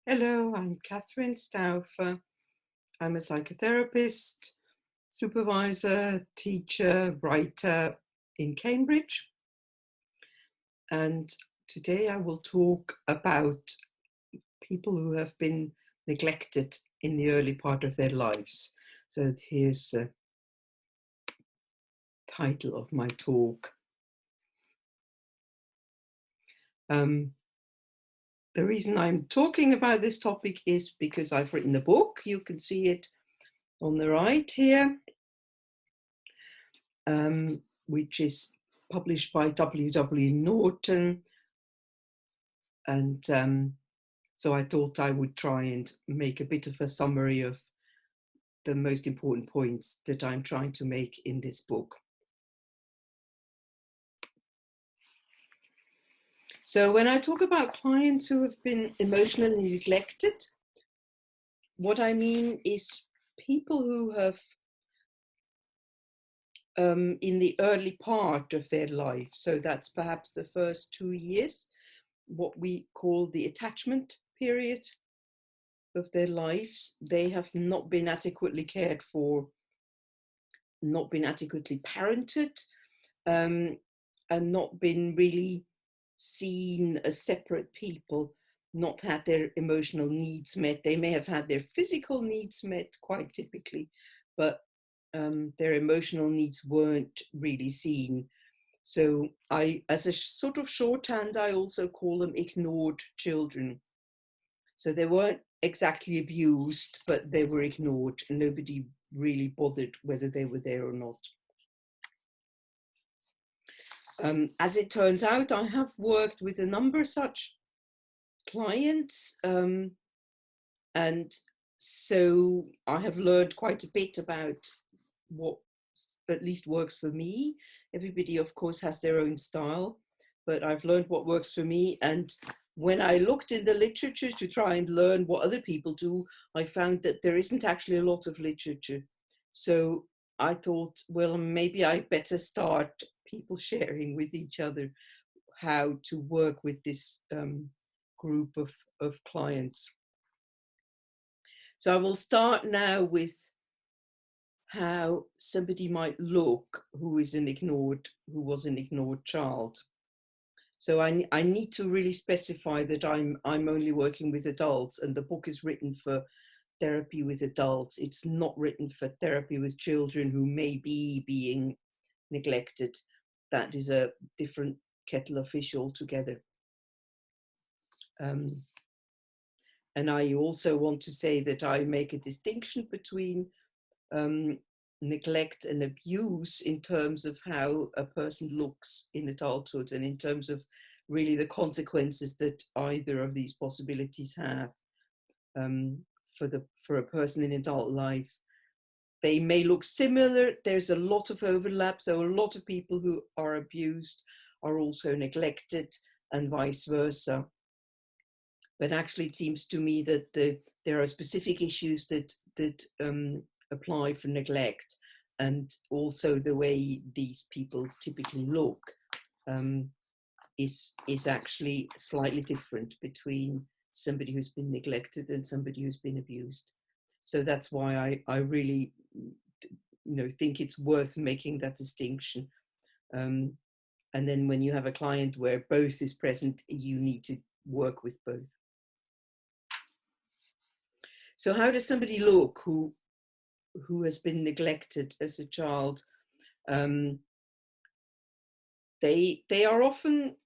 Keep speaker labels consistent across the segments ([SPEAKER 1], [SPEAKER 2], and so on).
[SPEAKER 1] Hello, I'm Catherine Stauffer. I'm a psychotherapist, supervisor, teacher, writer in Cambridge. And today I will talk about people who have been neglected in the early part of their lives. So here's the title of my talk. The reason I'm talking about this topic is because I've written a book. You can see it on the right here. Which is published by W.W. Norton. And so I thought I would try and make a bit of a summary of the most important points that I'm trying to make in this book. So when I talk about clients who have been emotionally neglected, what I mean is people who have in the early part of their life, so that's perhaps the first 2 years, what we call the attachment period of their lives, they have not been adequately cared for, not been adequately parented, and not been really seen as separate people, not had their emotional needs met. They may have had their physical needs met quite typically, but their emotional needs weren't really seen. So as a sort of shorthand, I also call them ignored children. So they weren't exactly abused, but they were ignored, and nobody really bothered whether they were there or not. As it turns out, I have worked with a number of such clients, and so I have learned quite a bit about what at least works for me. Everybody, of course, has their own style, but I've learned what works for me. And when I looked in the literature to try and learn what other people do, I found that there isn't actually a lot of literature. So I thought, well, maybe I better start people sharing with each other how to work with this group of clients. So I will start now with how somebody might look who was an ignored child. So I need to really specify that I'm only working with adults, and the book is written for therapy with adults. It's not written for therapy with children who may be being neglected. That is a different kettle of fish altogether. And I also want to say that I make a distinction between neglect and abuse in terms of how a person looks in adulthood, and in terms of really the consequences that either of these possibilities have for a person in adult life. They may look similar. There's a lot of overlap. So a lot of people who are abused are also neglected, and vice versa. But actually, it seems to me that there are specific issues that apply for neglect, and also the way these people typically look is actually slightly different between somebody who's been neglected and somebody who's been abused. So that's why I really think it's worth making that distinction. And then when you have a client where both is present, you need to work with both. So how does somebody look who has been neglected as a child? They are often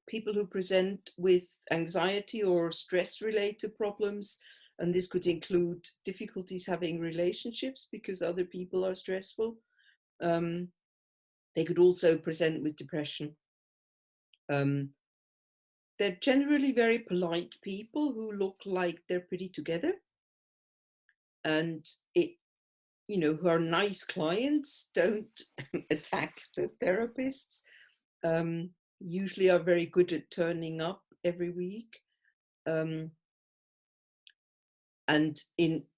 [SPEAKER 1] people who present with anxiety or stress-related problems, and this could include difficulties having relationships because other people are stressful. They could also present with depression. They're generally very polite people who look like they're pretty together, and who are nice clients, don't attack the therapists, usually are very good at turning up every week. And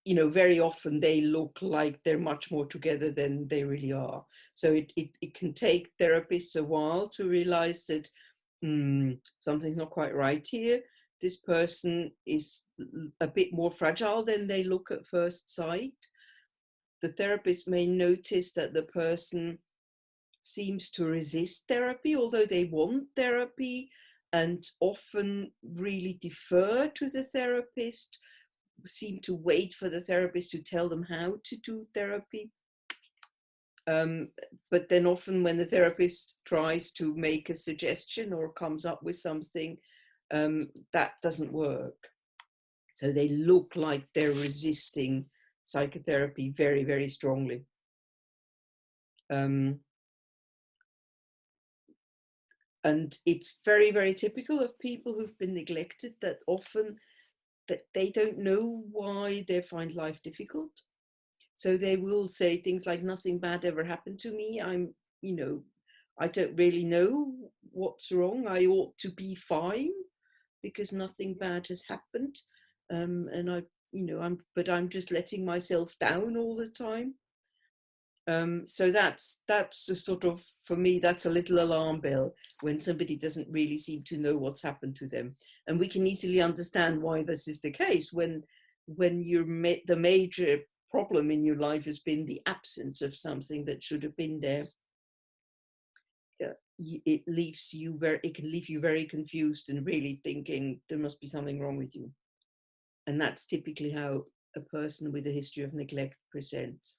[SPEAKER 1] very often they look like they're much more together than they really are. So it can take therapists a while to realize that something's not quite right here. this person is a bit more fragile than they look at first sight. The therapist may notice that the person seems to resist therapy, although they want therapy, and often really defer to the therapist, seem to wait for the therapist to tell them how to do therapy. But then often when the therapist tries to make a suggestion or comes up with something, that doesn't work. So they look like they're resisting psychotherapy very, very strongly. And it's very, very typical of people who've been neglected, that often that they don't know why they find life difficult. So they will say things like, nothing bad ever happened to me. I don't really know what's wrong. I ought to be fine because nothing bad has happened. And I'm just letting myself down all the time. So that's a sort of, for me, that's a little alarm bell when somebody doesn't really seem to know what's happened to them. And we can easily understand why this is the case when the major problem in your life has been the absence of something that should have been there. It can leave you very confused and really thinking there must be something wrong with you. And that's typically how a person with a history of neglect presents.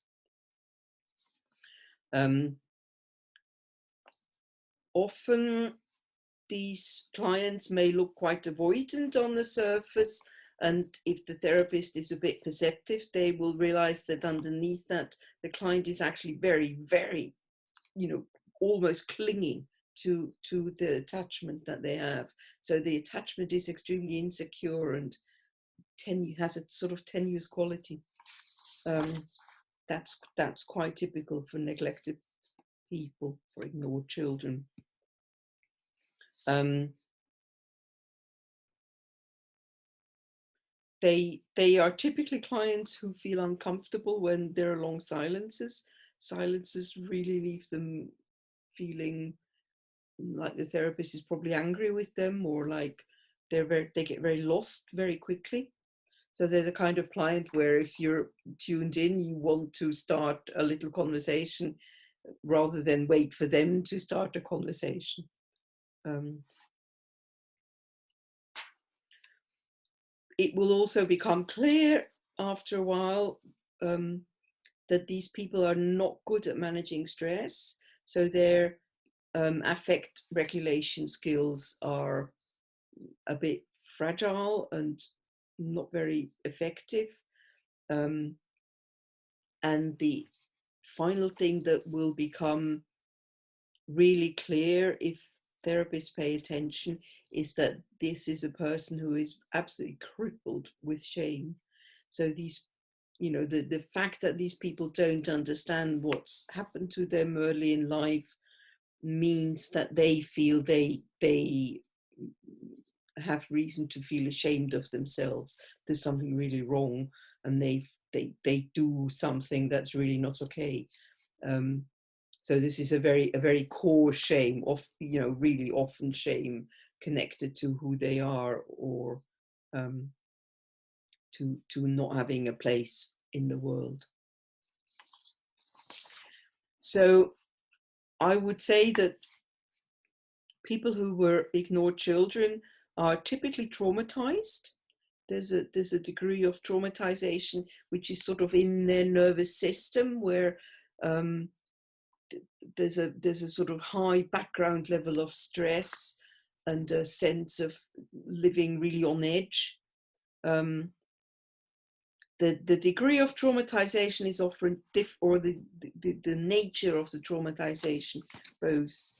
[SPEAKER 1] Often these clients may look quite avoidant on the surface, and if the therapist is a bit perceptive, they will realize that underneath that the client is actually very, very, almost clinging to the attachment that they have. So the attachment is extremely insecure and has a sort of tenuous quality. That's quite typical for neglected people, for ignored children. They are typically clients who feel uncomfortable when there are long silences. Silences really leave them feeling like the therapist is probably angry with them, or like they get very lost very quickly. So they're the kind of client where if you're tuned in, you want to start a little conversation rather than wait for them to start a conversation. It will also become clear after a while that these people are not good at managing stress. So their affect regulation skills are a bit fragile and not very effective. And the final thing that will become really clear if therapists pay attention is that this is a person who is absolutely crippled with shame. So these, the fact that these people don't understand what's happened to them early in life means that they feel they have reason to feel ashamed of themselves. There's something really wrong, and they do something that's really not okay. So this is a very core shame, of really often shame connected to who they are, or to not having a place in the world. So I would say that people who were ignored children are typically traumatized. There's a degree of traumatization which is sort of in their nervous system, where there's a sort of high background level of stress and a sense of living really on edge. The degree of traumatization is often or the nature of the traumatization both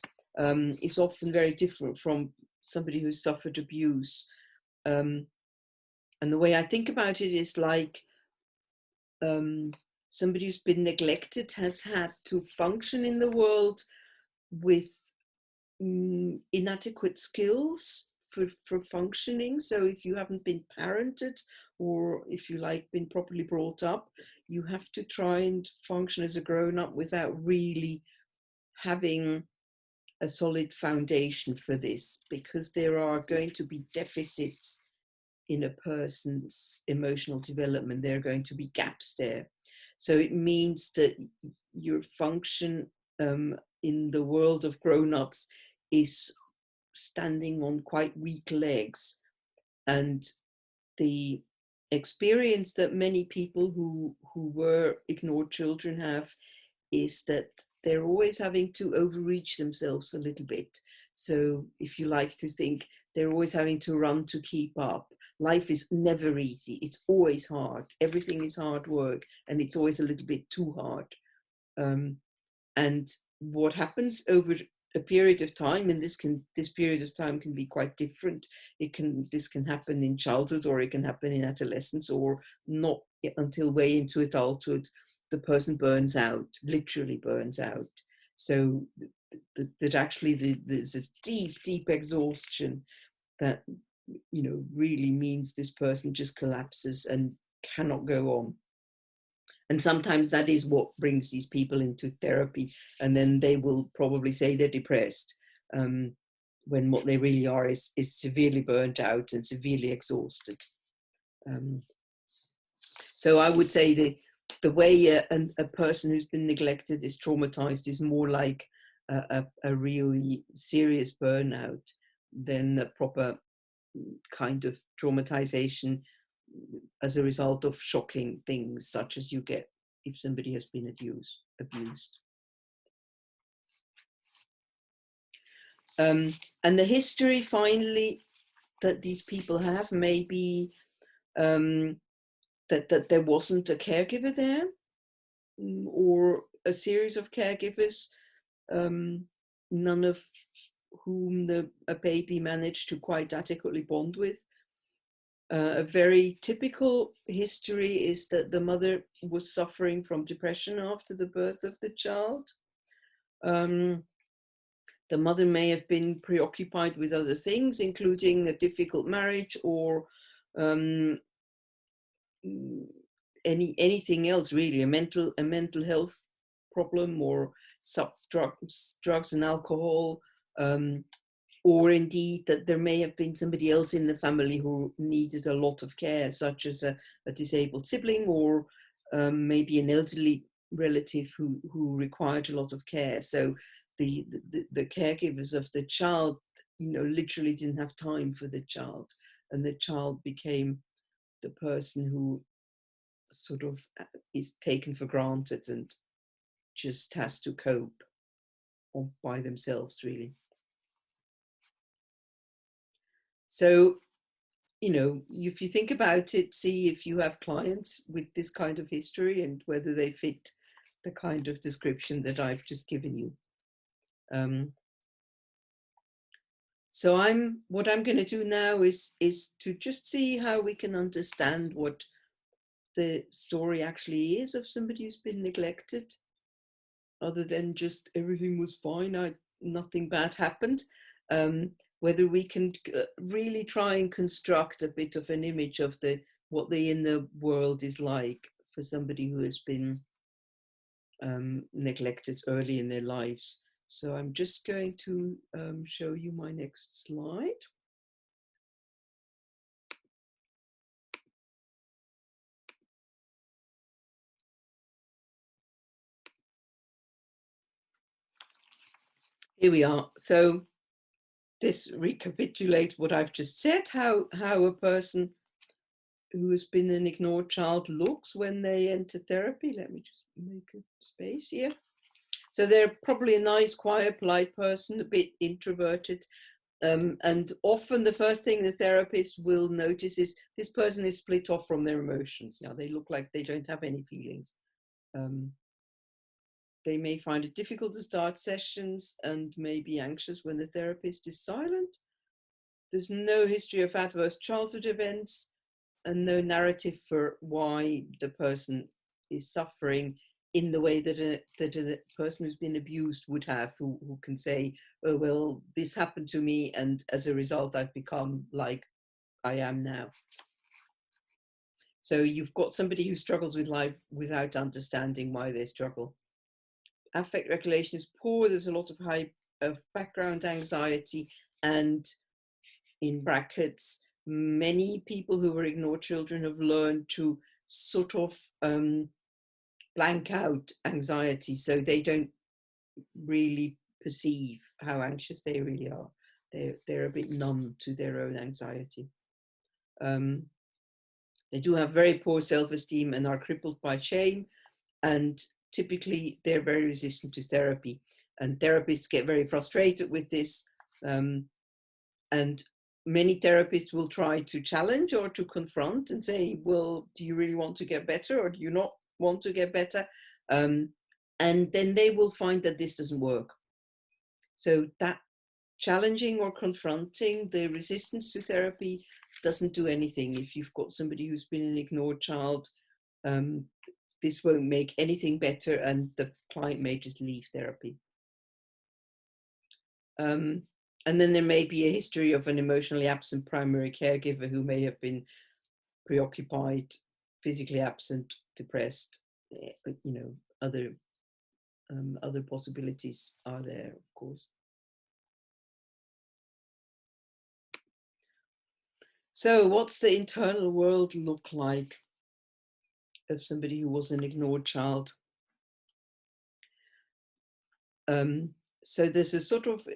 [SPEAKER 1] is often very different from somebody who suffered abuse. And the way I think about it is like somebody who's been neglected has had to function in the world with inadequate skills for functioning. So if you haven't been parented, or if you been properly brought up, you have to try and function as a grown-up without really having a solid foundation for this, because there are going to be deficits in a person's emotional development, there are going to be gaps there. So it means that your function in the world of grown-ups is standing on quite weak legs. And the experience that many people who were ignored children have is that they're always having to overreach themselves a little bit. So if you like to think, they're always having to run to keep up. Life is never easy. It's always hard. Everything is hard work, and it's always a little bit too hard. And what happens over a period of time, and this period of time can be quite different. This can happen in childhood, or it can happen in adolescence, or not until way into adulthood. The person burns out, literally burns out. So that actually there's a deep exhaustion that really means this person just collapses and cannot go on. And sometimes that is what brings these people into therapy, and then they will probably say they're depressed, when what they really are is severely burnt out and severely exhausted. So I would say the way a person who's been neglected is traumatized is more like a really serious burnout than a proper kind of traumatization as a result of shocking things such as you get if somebody has been abused. And the history, finally, that these people have, maybe that there wasn't a caregiver there, or a series of caregivers, none of whom a baby managed to quite adequately bond with. A very typical history is that the mother was suffering from depression after the birth of the child. The mother may have been preoccupied with other things, including a difficult marriage, or anything else really, a mental health problem, or drugs and alcohol, or indeed that there may have been somebody else in the family who needed a lot of care, such as a disabled sibling, or maybe an elderly relative who required a lot of care. So the caregivers of the child, literally didn't have time for the child, and the child became the person who sort of is taken for granted and just has to cope by themselves, really. So, if you think about it, see if you have clients with this kind of history and whether they fit the kind of description that I've just given you. So what I'm going to do now is to just see how we can understand what the story actually is of somebody who's been neglected, other than just everything was fine, nothing bad happened. Whether we can really try and construct a bit of an image of what the inner world is like for somebody who has been neglected early in their lives. So I'm just going to show you my next slide. Here we are. So this recapitulates what I've just said, how a person who has been an ignored child looks when they enter therapy. Let me just make a space here. So they're probably a nice, quiet, polite person, a bit introverted. And often the first thing the therapist will notice is this person is split off from their emotions. Yeah, they look like they don't have any feelings. They may find it difficult to start sessions and may be anxious when the therapist is silent. There's no history of adverse childhood events and no narrative for why the person is suffering in the way that a person who's been abused would have, who can say, oh, well, this happened to me, and as a result, I've become like I am now. So you've got somebody who struggles with life without understanding why they struggle. Affect regulation is poor. There's a lot of background anxiety, and in brackets, many people who were ignored children have learned to sort of blank out anxiety, so they don't really perceive how anxious they really are. They're a bit numb to their own anxiety. They do have very poor self-esteem and are crippled by shame, and typically they're very resistant to therapy. And therapists get very frustrated with this, and many therapists will try to challenge or to confront and say, well, do you really want to get better, or do you not want to get better? And then they will find that this doesn't work. So that challenging or confronting the resistance to therapy doesn't do anything. If you've got somebody who's been an ignored child, this won't make anything better, and the client may just leave therapy. And then there may be a history of an emotionally absent primary caregiver who may have been preoccupied, physically absent, depressed. Other possibilities are there, of course. So what's the internal world look like of somebody who was an ignored child? So there's a sort of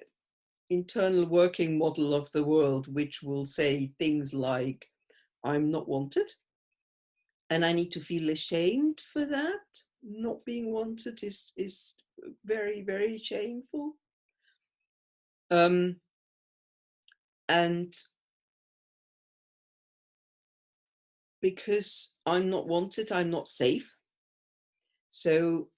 [SPEAKER 1] internal working model of the world which will say things like, I'm not wanted, and I need to feel ashamed for that. Not being wanted is very, very shameful. And because I'm not wanted, I'm not safe. So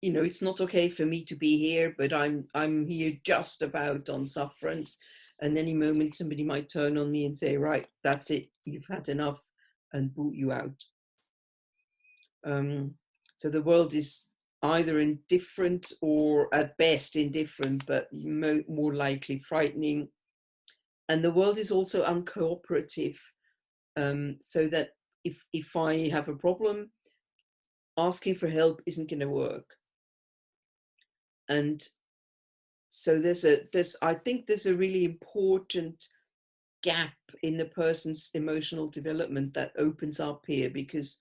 [SPEAKER 1] it's not okay for me to be here, but I'm here just about on sufferance. And any moment somebody might turn on me and say, right, that's it, you've had enough, and boot you out. So the world is either indifferent or at best indifferent, but more likely frightening. And the world is also uncooperative, so that if I have a problem, asking for help isn't going to work. And so I think there's a really important gap in the person's emotional development that opens up here, because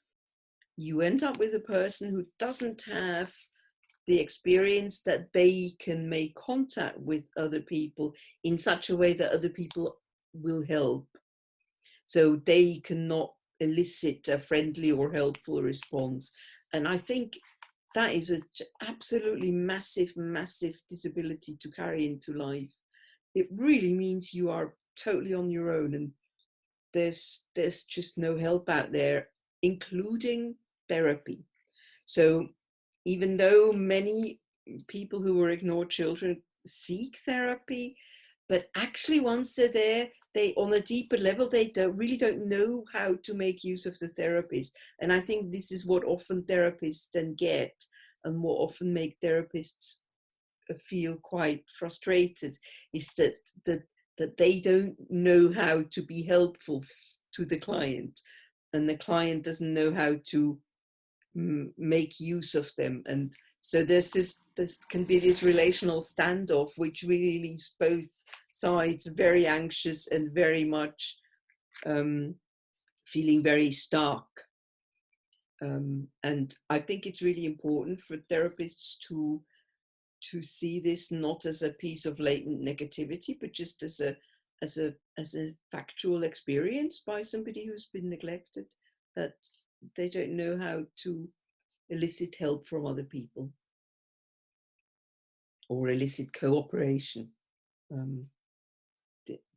[SPEAKER 1] you end up with a person who doesn't have the experience that they can make contact with other people in such a way that other people will help. So they cannot elicit a friendly or helpful response. And I think that is an absolutely massive, massive disability to carry into life. It really means you are totally on your own, and there's just no help out there, including therapy. So even though many people who were ignored children seek therapy, but actually once they're there, they, on a deeper level, they really don't know how to make use of the therapist. And I think this is what often therapists then get, and what often make therapists feel quite frustrated, is that they don't know how to be helpful to the client, and the client doesn't know how to make use of them. And so there's this can be this relational standoff, which really leaves both sides very anxious and very much feeling very stuck. And I think it's really important for therapists to see this not as a piece of latent negativity, but just as a factual experience by somebody who's been neglected, that they don't know how to elicit help from other people or elicit cooperation.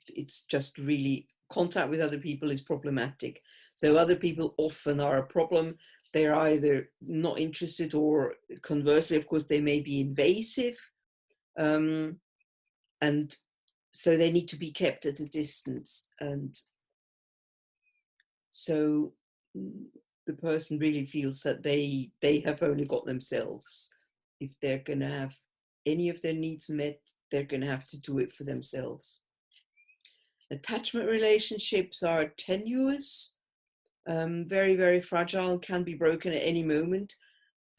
[SPEAKER 1] It's just really, contact with other people is problematic. So other people often are a problem. They're either not interested, or conversely, of course, they may be invasive. And so they need to be kept at a distance. And so the person really feels that they have only got themselves. If they're going to have any of their needs met, they're going to have to do it for themselves. Attachment relationships are tenuous, very, very fragile, can be broken at any moment.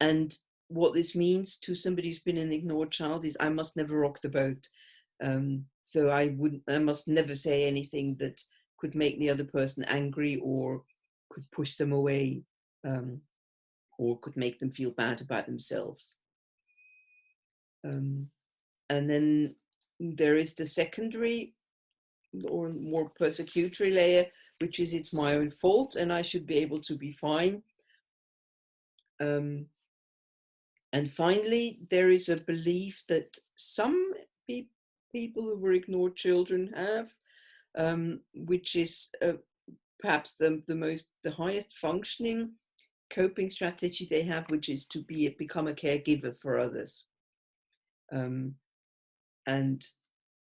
[SPEAKER 1] And what this means to somebody who's been an ignored child is, I must never rock the boat. So I must never say anything that could make the other person angry or could push them away, or could make them feel bad about themselves. And then there is the secondary or more persecutory layer, which is it's my own fault and I should be able to be fine. And finally, there is a belief that some people who were ignored children have, which is perhaps the highest functioning coping strategy they have, which is to become a caregiver for others. And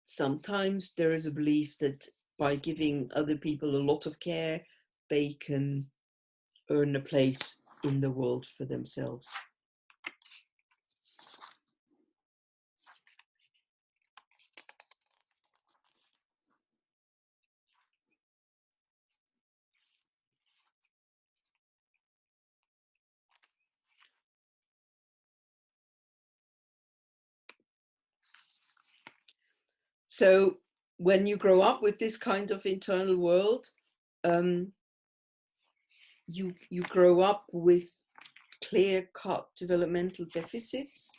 [SPEAKER 1] sometimes there is a belief that by giving other people a lot of care, they can earn a place in the world for themselves. So when you grow up with this kind of internal world, you grow up with clear-cut developmental deficits.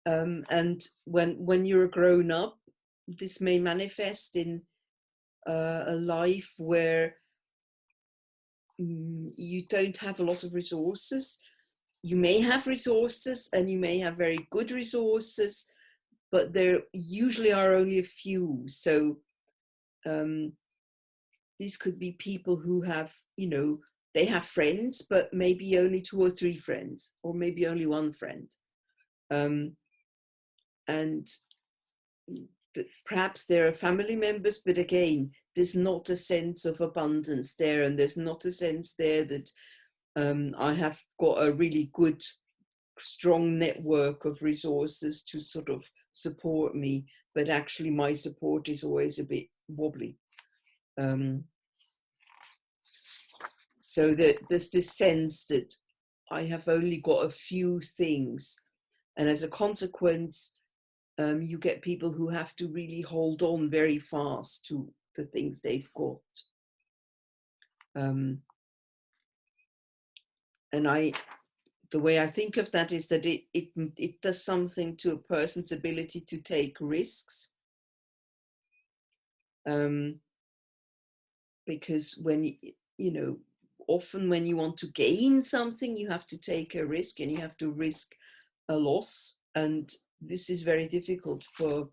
[SPEAKER 1] And when you're a grown up, this may manifest in a life where you don't have a lot of resources. You may have resources and you may have very good resources, but there usually are only a few. So these could be people who have, they have friends, but maybe only 2 or 3 friends, or maybe only 1 friend. And perhaps there are family members, but again, there's not a sense of abundance there, and there's not a sense there that I have got a really good, strong network of resources to sort of support me, but actually my support is always a bit wobbly. So there's this sense that I have only got a few things, and as a consequence, you get people who have to really hold on very fast to the things they've got. And the way I think of that is that it does something to a person's ability to take risks. Because when, often when you want to gain something, you have to take a risk and you have to risk a loss. And this is very difficult for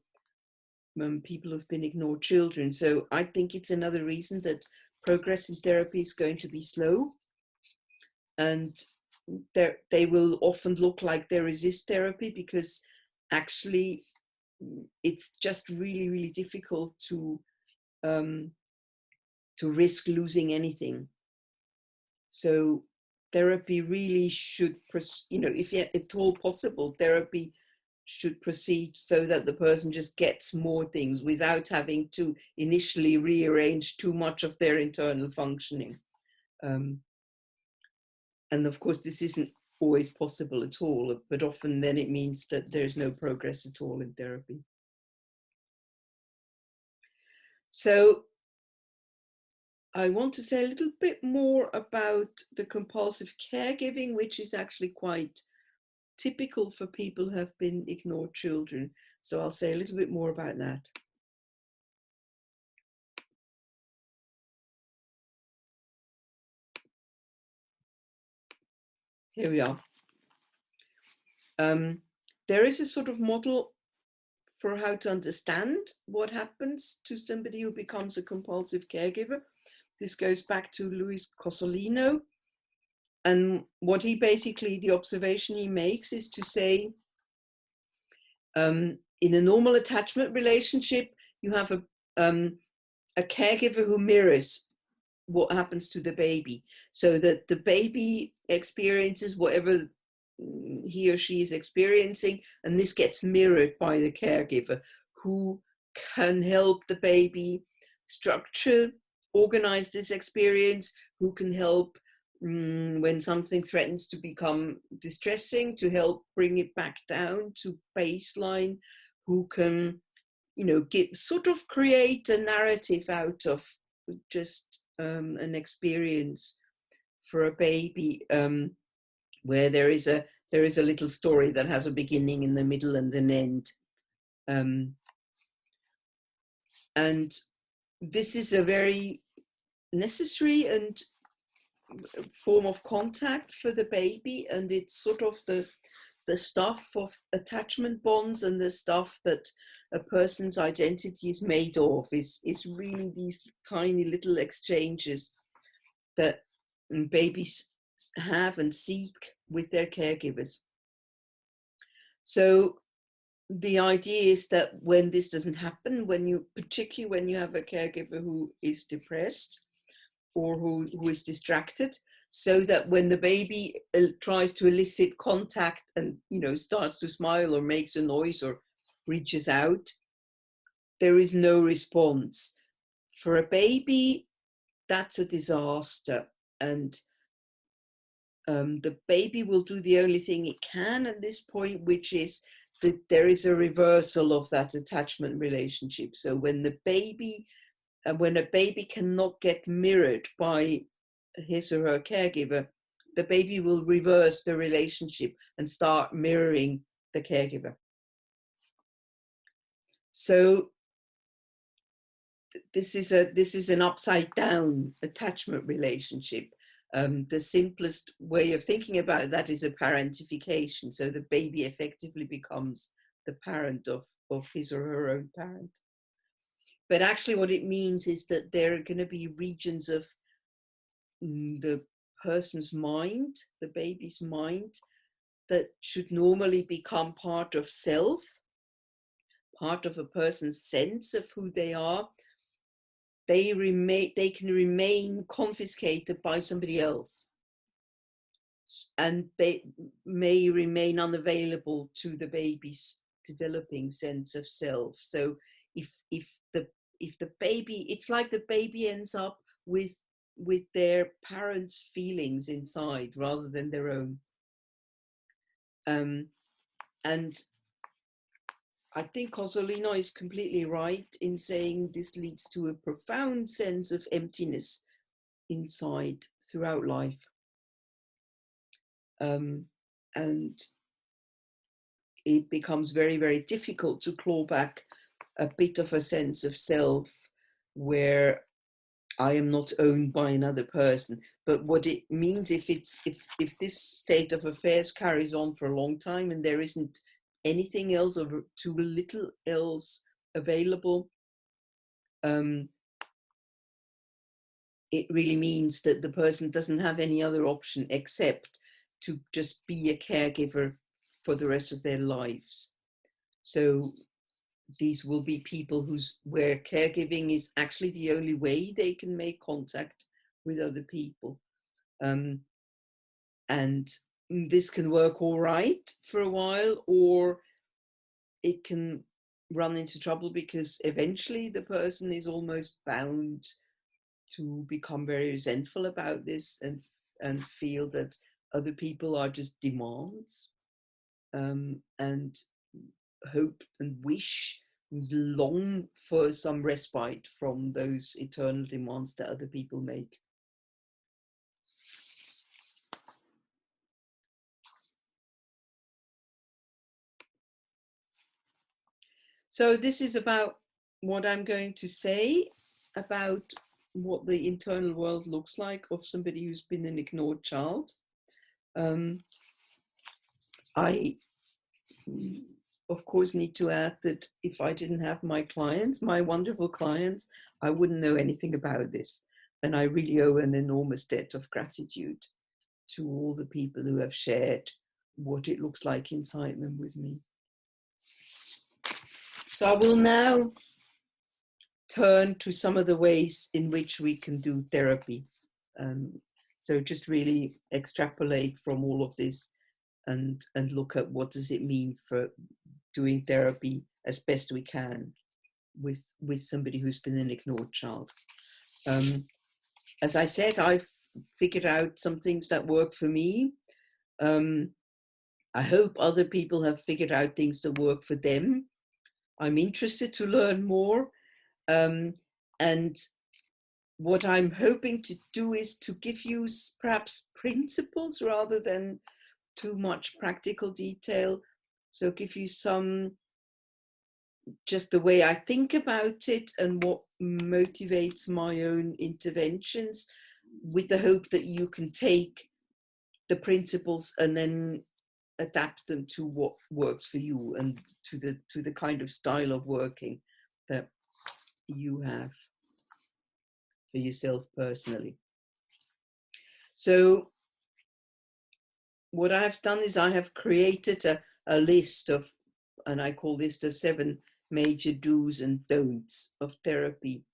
[SPEAKER 1] people who've been ignored children. So I think it's another reason that progress in therapy is going to be slow. And they will often look like they resist therapy because actually it's just really, really difficult to risk losing anything. So therapy really should, if at all possible, therapy should proceed so that the person just gets more things without having to initially rearrange too much of their internal functioning. And of course, this isn't always possible at all, but often then it means that there's no progress at all in therapy. So I want to say a little bit more about the compulsive caregiving, which is actually quite typical for people who have been ignored children. So I'll say a little bit more about that. Here we are. There is a sort of model for how to understand what happens to somebody who becomes a compulsive caregiver. This goes back to Luis Cosolino. And what he basically, the observation he makes is to say, in a normal attachment relationship, you have a caregiver who mirrors what happens to the baby, so that the baby experiences whatever he or she is experiencing, and this gets mirrored by the caregiver, who can help the baby structure, organize this experience, who can help when something threatens to become distressing, to help bring it back down to baseline, who can sort of create a narrative out of just an experience for a baby, where there is a little story that has a beginning and the middle and an end. And this is a very necessary and form of contact for the baby, and it's sort of the stuff of attachment bonds, and the stuff that a person's identity is made of is really these tiny little exchanges that babies have and seek with their caregivers. So the idea is that when this doesn't happen, particularly when you have a caregiver who is depressed or who is distracted, so that when the baby tries to elicit contact and starts to smile or makes a noise or reaches out, there is no response. For a baby, that's a disaster, and the baby will do the only thing it can at this point, which is that there is a reversal of that attachment relationship. So when a baby cannot get mirrored by his or her caregiver, the baby will reverse the relationship and start mirroring the caregiver. So this is an upside down attachment relationship. The simplest way of thinking about that is a parentification. So the baby effectively becomes the parent of his or her own parent. But actually what it means is that there are going to be regions of the person's mind, the baby's mind, that should normally become part of self, part of a person's sense of who they are. They can remain confiscated by somebody else, and they may remain unavailable to the baby's developing sense of self. So if the baby, it's like the baby ends up with their parents' feelings inside rather than their own. And I think Cosolino is completely right in saying this leads to a profound sense of emptiness inside throughout life. And it becomes very, very difficult to claw back a bit of a sense of self where I am not owned by another person. But what it means, if this state of affairs carries on for a long time and there isn't anything else or too little else available, it really means that the person doesn't have any other option except to just be a caregiver for the rest of their lives. So these will be people where caregiving is actually the only way they can make contact with other people. And this can work all right for a while, or it can run into trouble because eventually the person is almost bound to become very resentful about this and feel that other people are just demands, and hope and long for some respite from those eternal demands that other people make. So this is about what I'm going to say about what the internal world looks like of somebody who's been an ignored child. I, of course, need to add that if I didn't have my clients, my wonderful clients, I wouldn't know anything about this. And I really owe an enormous debt of gratitude to all the people who have shared what it looks like inside them with me. So I will now turn to some of the ways in which we can do therapy. So just really extrapolate from all of this and look at what does it mean for doing therapy as best we can with somebody who's been an ignored child. As I said, I've figured out some things that work for me. I hope other people have figured out things that work for them. I'm interested to learn more. And what I'm hoping to do is to give you perhaps principles rather than too much practical detail. So give you some, just the way I think about it and what motivates my own interventions, with the hope that you can take the principles and then adapt them to what works for you and to the kind of style of working that you have for yourself personally. So what I have done is I have created a list of, and I call this the 7 major do's and don'ts of therapy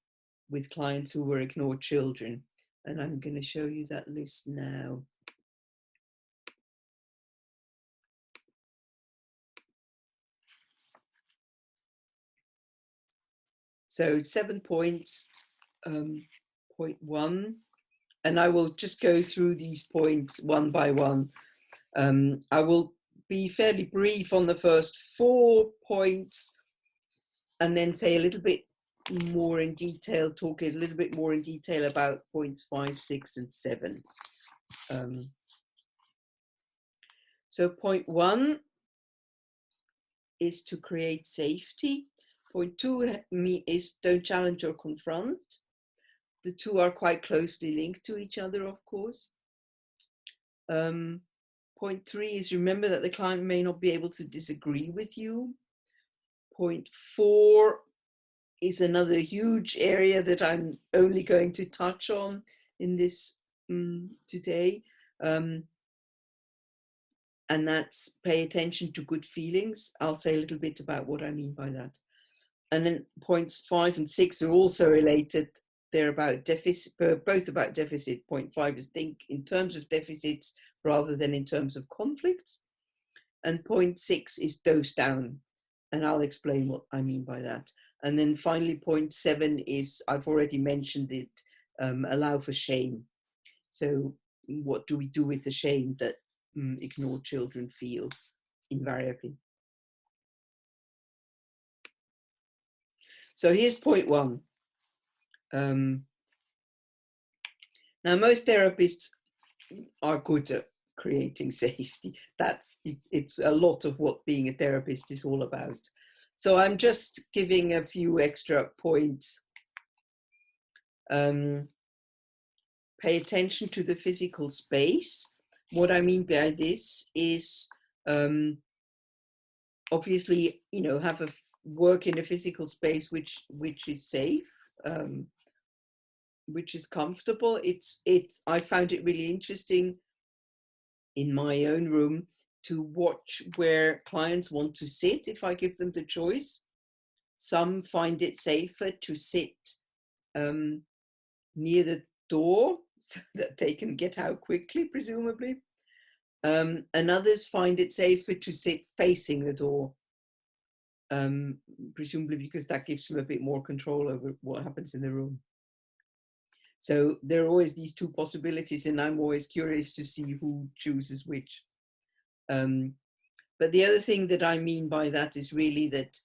[SPEAKER 1] with clients who were ignored children. And I'm going to show you that list now. So 7 points. Point 1, and I will just go through these points one by one. I will be fairly brief on the first 4 points and then say a little bit more in detail, talk a little bit more in detail about points 5, 6, and 7. So point 1 is to create safety. Point 2 is don't challenge or confront. The 2 are quite closely linked to each other, of course. Point 3 is remember that the client may not be able to disagree with you. Point 4 is another huge area that I'm only going to touch on in this today. And that's pay attention to good feelings. I'll say a little bit about what I mean by that. And then points 5 and 6 are also related. They're about deficit, both about deficit. Point 5 is think in terms of deficits rather than in terms of conflicts. And point 6 is dose down. And I'll explain what I mean by that. And then finally, point 7 is, I've already mentioned it, allow for shame. So what do we do with the shame that ignored children feel invariably? So here's point 1. Now, most therapists are good at creating safety. It's a lot of what being a therapist is all about. So I'm just giving a few extra points. Pay attention to the physical space. What I mean by this is obviously, have a work in a physical space which is safe, which is comfortable. I found it really interesting in my own room to watch where clients want to sit if I give them the choice. Some find it safer to sit near the door so that they can get out quickly, presumably. And others find it safer to sit facing the door, presumably because that gives them a bit more control over what happens in the room. So there are always these 2 possibilities, and I'm always curious to see who chooses which. But the other thing that I mean by that is really that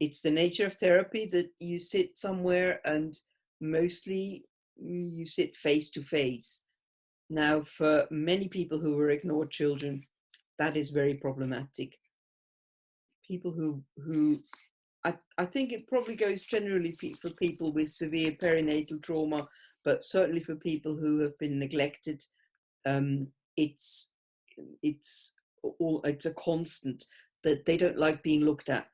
[SPEAKER 1] it's the nature of therapy that you sit somewhere and mostly you sit face to face. Now, for many people who were ignored children, that is very problematic. People who I think it probably goes generally for people with severe perinatal trauma, but certainly for people who have been neglected, it's a constant that they don't like being looked at.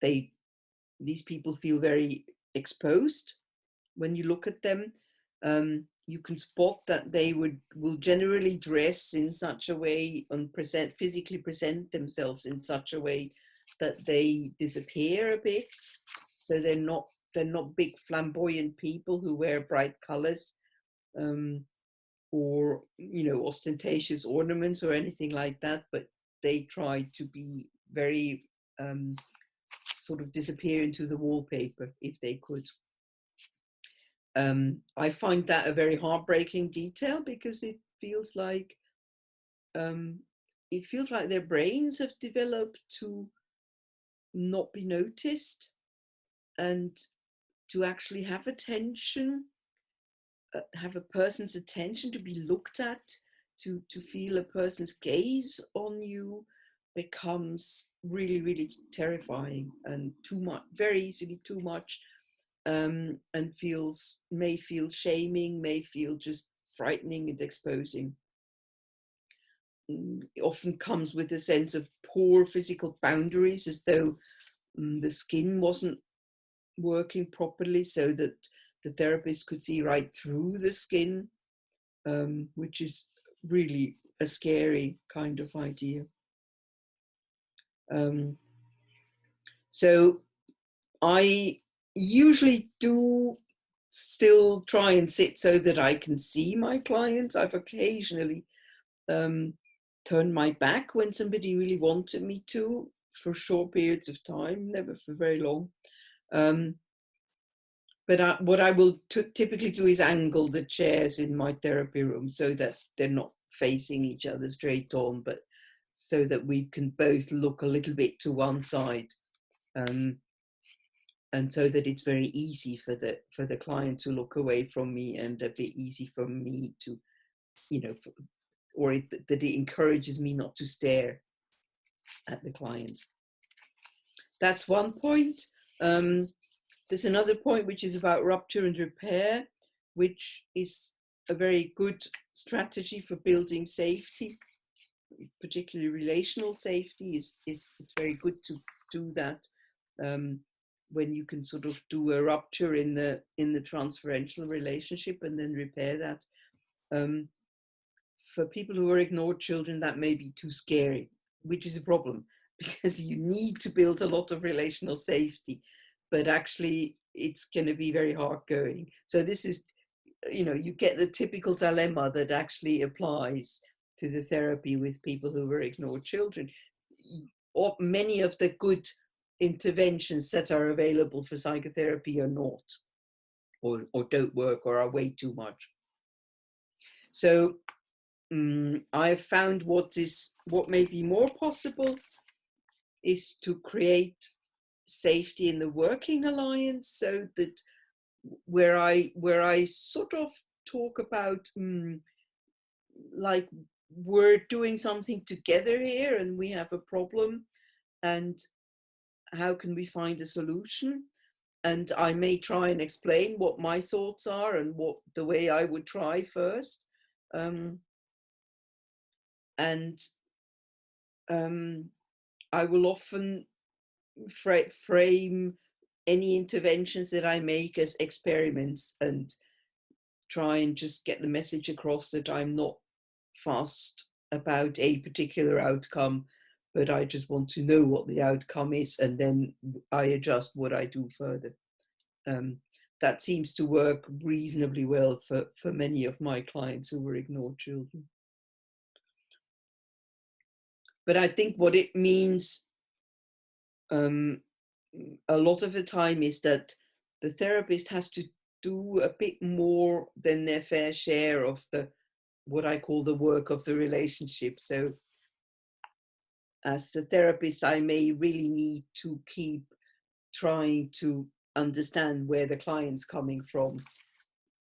[SPEAKER 1] These people feel very exposed when you look at them. You can spot that they will generally dress in such a way and physically present themselves in such a way that they disappear a bit. So they're not big flamboyant people who wear bright colors or ostentatious ornaments or anything like that, but they try to be very sort of disappear into the wallpaper if they could. I find that a very heartbreaking detail because it feels like it feels like their brains have developed to not be noticed and to actually have attention, have a person's attention, to be looked at, to feel a person's gaze on you becomes really, really terrifying and too much, very easily too much, and may feel shaming, may feel just frightening and exposing. It often comes with a sense of poor physical boundaries, as though the skin wasn't working properly, so that the therapist could see right through the skin, which is really a scary kind of idea. So I usually do still try and sit so that I can see my clients. I've occasionally turned my back when somebody really wanted me to, for short periods of time, never for very long. But what I will typically do is angle the chairs in my therapy room so that they're not facing each other straight on, but so that we can both look a little bit to one side, and so that it's very easy for the client to look away from me, and a bit easy for me to, that it encourages me not to stare at the client. That's one point. There's another point which is about rupture and repair, which is a very good strategy for building safety, particularly relational safety. It's very good to do that when you can sort of do a rupture in the transferential relationship and then repair that. For people who are ignored children, that may be too scary, which is a problem, because you need to build a lot of relational safety, but actually it's going to be very hard going. So this is, you get the typical dilemma that actually applies to the therapy with people who were ignored children. Or many of the good interventions that are available for psychotherapy are not, or don't work, or are way too much. So I've found what may be more possible is to create safety in the working alliance, so that where I sort of talk about like, we're doing something together here and we have a problem, and how can we find a solution? And I may try and explain what my thoughts are and what the way I would try first. I will often frame any interventions that I make as experiments, and try and just get the message across that I'm not fussed about a particular outcome, but I just want to know what the outcome is, and then I adjust what I do further. That seems to work reasonably well for many of my clients who were ignored children. But I think what it means a lot of the time is that the therapist has to do a bit more than their fair share of what I call the work of the relationship. So as the therapist, I may really need to keep trying to understand where the client's coming from.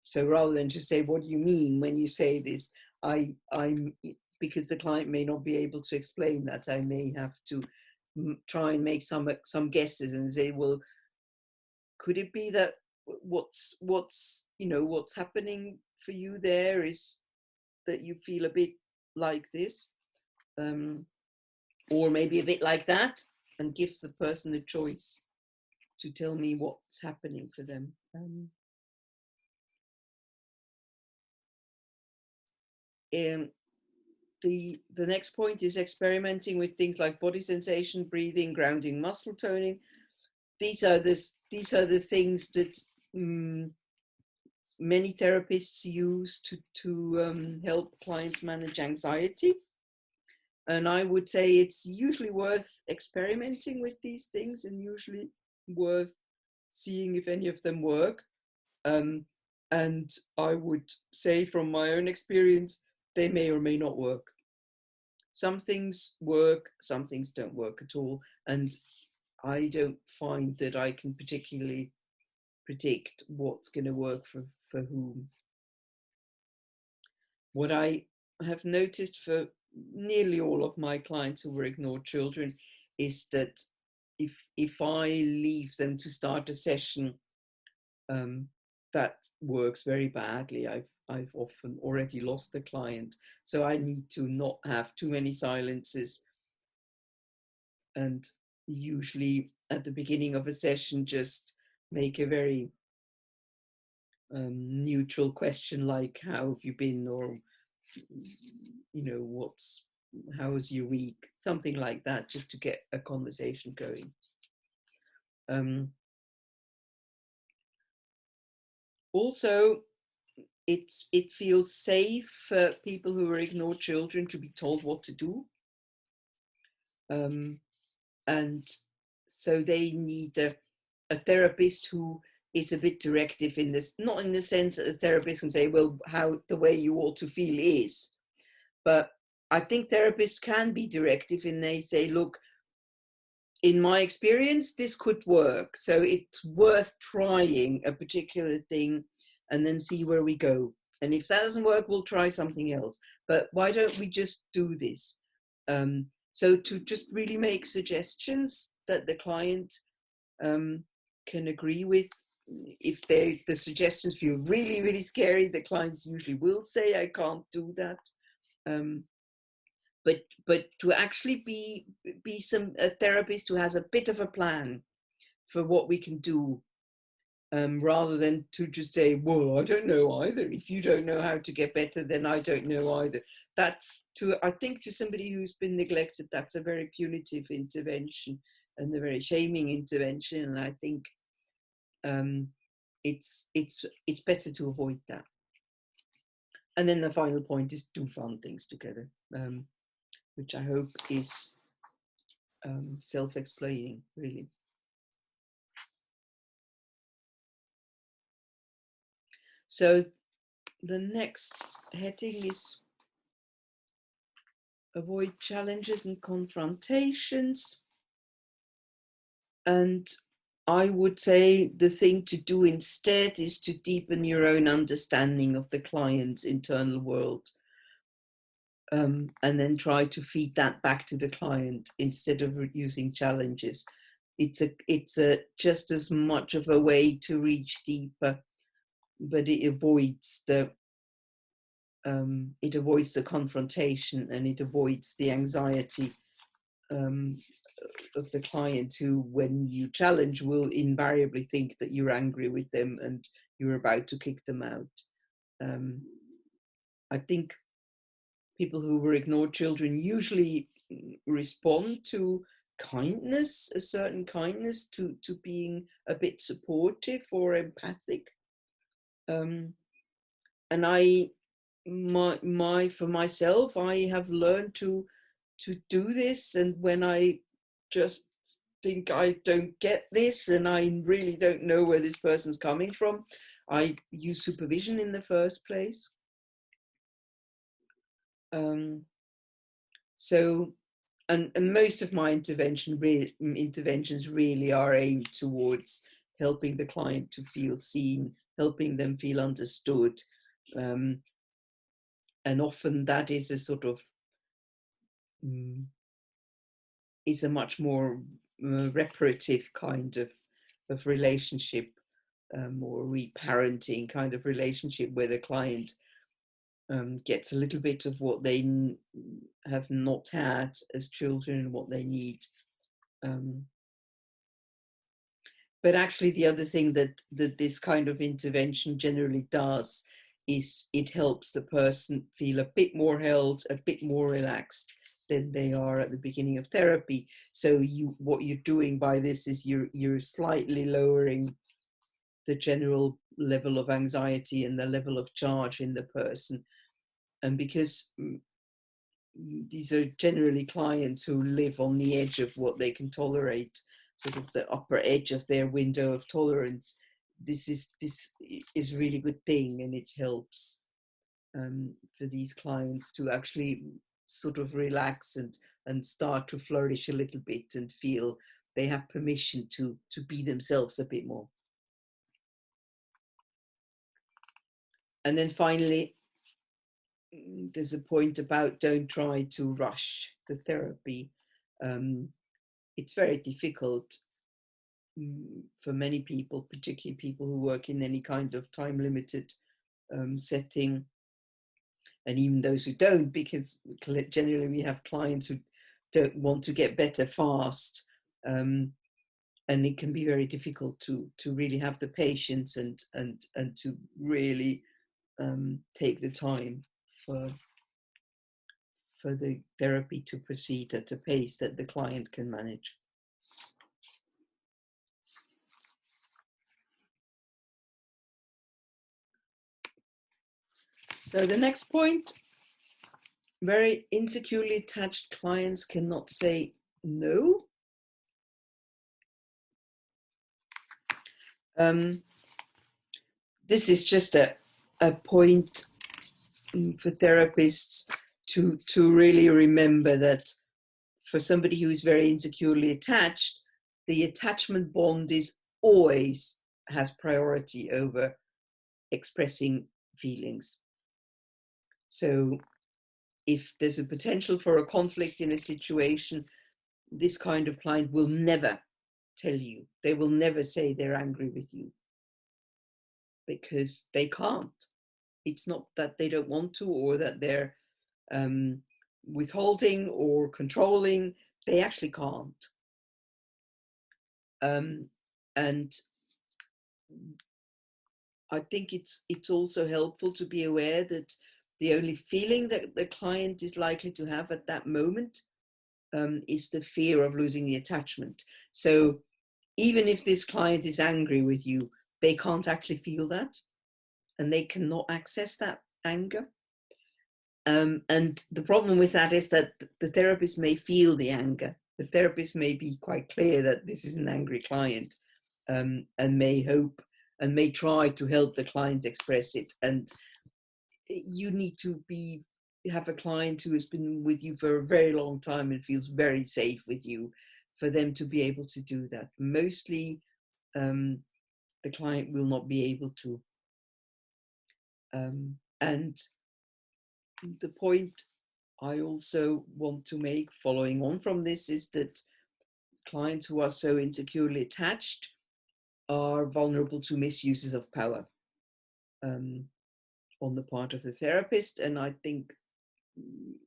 [SPEAKER 1] So rather than just say, what do you mean when you say this? I'm because the client may not be able to explain that, I may have to try and make some guesses and say, well, could it be that what's happening for you there is that you feel a bit like this, or maybe a bit like that, and give the person a choice to tell me what's happening for them. The next point is experimenting with things like body sensation, breathing, grounding, muscle toning. These are the things that many therapists use to help clients manage anxiety. And I would say it's usually worth experimenting with these things, and usually worth seeing if any of them work. And I would say from my own experience, they may or may not work. some things work, some things don't work at all. And I don't find that I can particularly predict what's going to work for whom. What I have noticed for nearly all of my clients who were ignored children is that if I leave them to start a session, that works very badly. I've often already lost the client, so I need to not have too many silences, and usually at the beginning of a session just make a very neutral question like how have you been, or what's how was your week, something like that, just to get a conversation going. Also, it feels safe for people who are ignored children to be told what to do, and so they need a therapist who is a bit directive in this, not in the sense that a therapist can say, well, how the way you ought to feel is, but I think therapists can be directive, and they say, look, in my experience, this could work. So it's worth trying a particular thing and then see where we go. And if that doesn't work, we'll try something else. But why don't we just do this? So to just really make suggestions that the client can agree with. If the suggestions feel really, really scary, the clients usually will say, I can't do that. But to actually be a therapist who has a bit of a plan for what we can do, rather than to just say, well, I don't know either. If you don't know how to get better, then I don't know either. That's I think to somebody who's been neglected, that's a very punitive intervention and a very shaming intervention. And I think it's better to avoid that. And then the final point is do fun things together, which I hope is self-explaining, really. So the next heading is avoid challenges and confrontations. And I would say the thing to do instead is to deepen your own understanding of the client's internal world, and then try to feed that back to the client instead of using challenges. It's a just as much of a way to reach deeper, but it avoids the confrontation, and it avoids the anxiety of the client, who, when you challenge, will invariably think that you're angry with them and you're about to kick them out. I think people who were ignored children usually respond to kindness, a certain kindness, to being a bit supportive or empathic. And for myself, I have learned to do this, and when I just think I don't get this and I really don't know where this person's coming from, I use supervision in the first place. So, and most of my interventions really are aimed towards helping the client to feel seen, helping them feel understood. And often that is a sort of is a much more reparative kind of relationship, or reparenting kind of relationship, where the client gets a little bit of what they have not had as children and what they need. But actually, the other thing that this kind of intervention generally does is it helps the person feel a bit more held, a bit more relaxed than they are at the beginning of therapy. So what you're doing by this is you're slightly lowering the general level of anxiety and the level of charge in the person. And because these are generally clients who live on the edge of what they can tolerate, sort of the upper edge of their window of tolerance, this is a really good thing, and it helps for these clients to actually sort of relax and start to flourish a little bit and feel they have permission to be themselves a bit more. And then finally, there's a point about don't try to rush the therapy. It's very difficult for many people, particularly people who work in any kind of time limited setting, and even those who don't, because generally we have clients who don't want to get better fast, and it can be very difficult to really have the patience and to really take the time for the therapy to proceed at a pace that the client can manage. So the next point, very insecurely attached clients cannot say no. This is just a point for therapists to really remember that for somebody who is very insecurely attached, the attachment bond is always has priority over expressing feelings. So if there's a potential for a conflict in a situation, this kind of client will never tell you. They will never say they're angry with you, because they can't. It's not that they don't want to or that they're withholding or controlling. They actually can't. And I think it's also helpful to be aware that the only feeling that the client is likely to have at that moment is the fear of losing the attachment. So even if this client is angry with you, they can't actually feel that, and they cannot access that anger. And the problem with that is that the therapist may feel the anger. The therapist may be quite clear that this is an angry client, and may hope and may try to help the client express it. And you need to have a client who has been with you for a very long time and feels very safe with you for them to be able to do that. Mostly the client will not be able to. And the point I also want to make following on from this is that clients who are so insecurely attached are vulnerable to misuses of power on the part of the therapist. And I think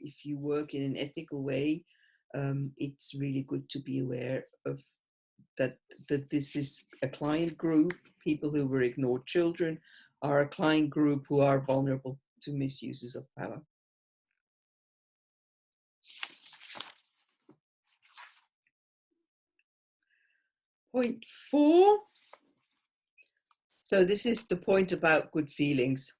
[SPEAKER 1] if you work in an ethical way, it's really good to be aware of that this is a client group. People who were ignored children are a client group who are vulnerable to misuses of power. Point 4. So this is the point about good feelings.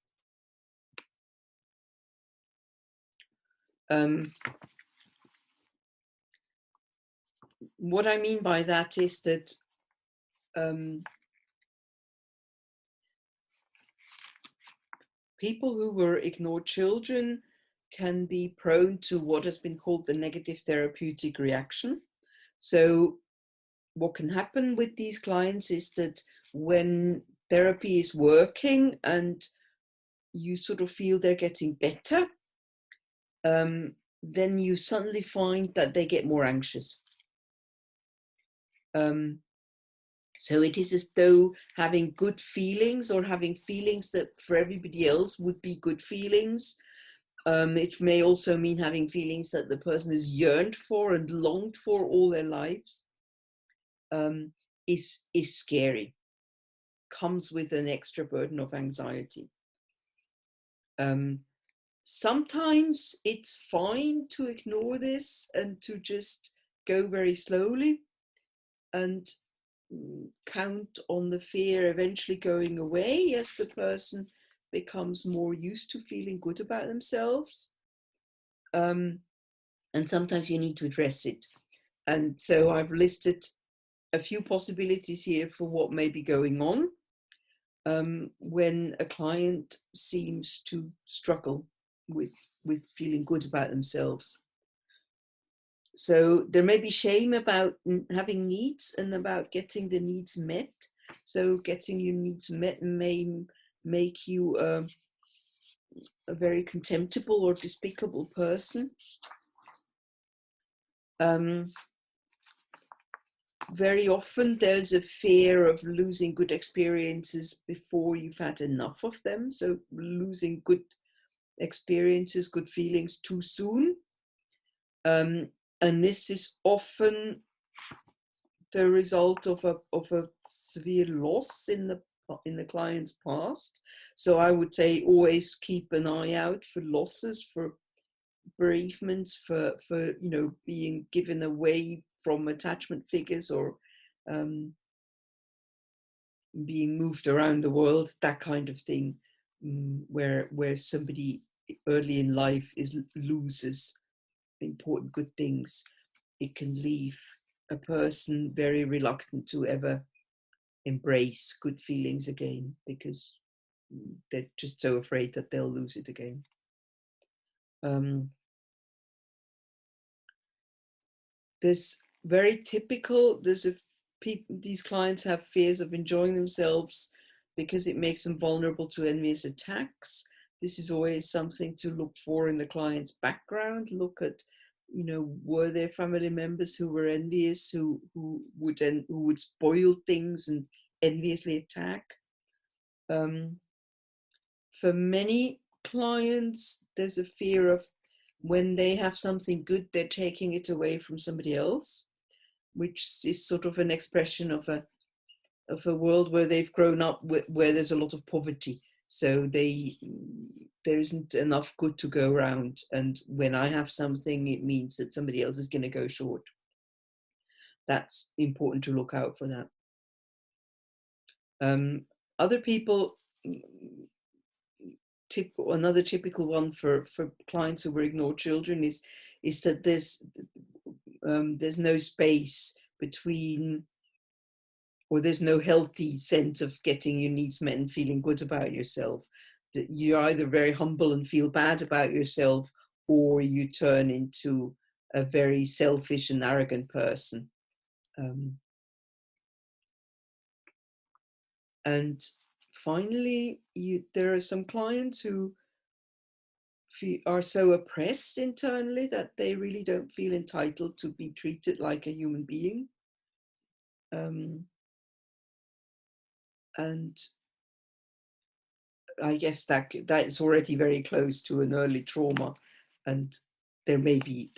[SPEAKER 1] What I mean by that is that people who were ignored children can be prone to what has been called the negative therapeutic reaction. So what can happen with these clients is that when therapy is working and you sort of feel they're getting better, then you suddenly find that they get more anxious. So it is as though having good feelings, or having feelings that for everybody else would be good feelings. It may also mean having feelings that the person has yearned for and longed for all their lives, is scary. Comes with an extra burden of anxiety. Sometimes it's fine to ignore this and to just go very slowly and count on the fear eventually going away as the person becomes more used to feeling good about themselves. And sometimes you need to address it. And so I've listed a few possibilities here for what may be going on when a client seems to struggle with with feeling good about themselves. So there may be shame about having needs and about getting the needs met. So getting your needs met may make you a very contemptible or despicable person. Very often there's a fear of losing good experiences before you've had enough of them. So losing good experiences, good feelings too soon. And this is often the result of a severe loss in the client's past. So I would say always keep an eye out for losses, for bereavements, for being given away from attachment figures, or being moved around the world, that kind of thing, where somebody early in life loses important good things. It can leave a person very reluctant to ever embrace good feelings again, because they're just so afraid that they'll lose it again. There's these clients have fears of enjoying themselves because it makes them vulnerable to envious attacks. This is always something to look for in the client's background. Look at, were there family members who were envious, who would spoil things and enviously attack. For many clients, there's a fear of when they have something good, they're taking it away from somebody else, which is sort of an expression of a world where they've grown up where there's a lot of poverty. So there isn't enough good to go around. And when I have something, it means that somebody else is going to go short. That's important to look out for that. Other people, another typical one for clients who were ignored children is that there's no space between, or there's no healthy sense of getting your needs met and feeling good about yourself. That you're either very humble and feel bad about yourself, or you turn into a very selfish and arrogant person. And finally, there are some clients who are so oppressed internally that they really don't feel entitled to be treated like a human being. And I guess that's already very close to an early trauma, and there may be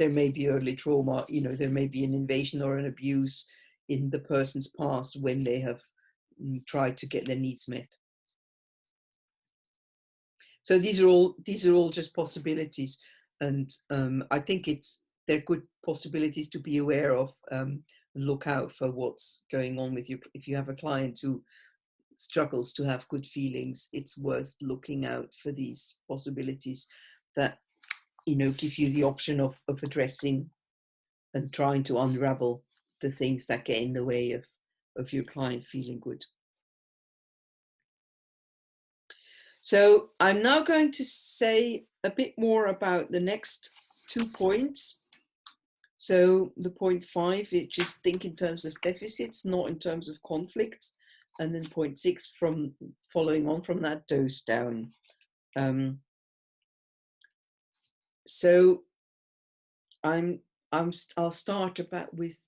[SPEAKER 1] early trauma. There may be an invasion or an abuse in the person's past when they have tried to get their needs met. So these are all just possibilities, and I think they're good possibilities to be aware of. Look out for what's going on with you. If you have a client who struggles to have good feelings, it's worth looking out for these possibilities that give you the option of addressing and trying to unravel the things that get in the way of your client feeling good. So I'm now going to say a bit more about the next 2 points. So the point 5, it just think in terms of deficits, not in terms of conflicts. And then point 6, from following on from that, dose down. So I'll start with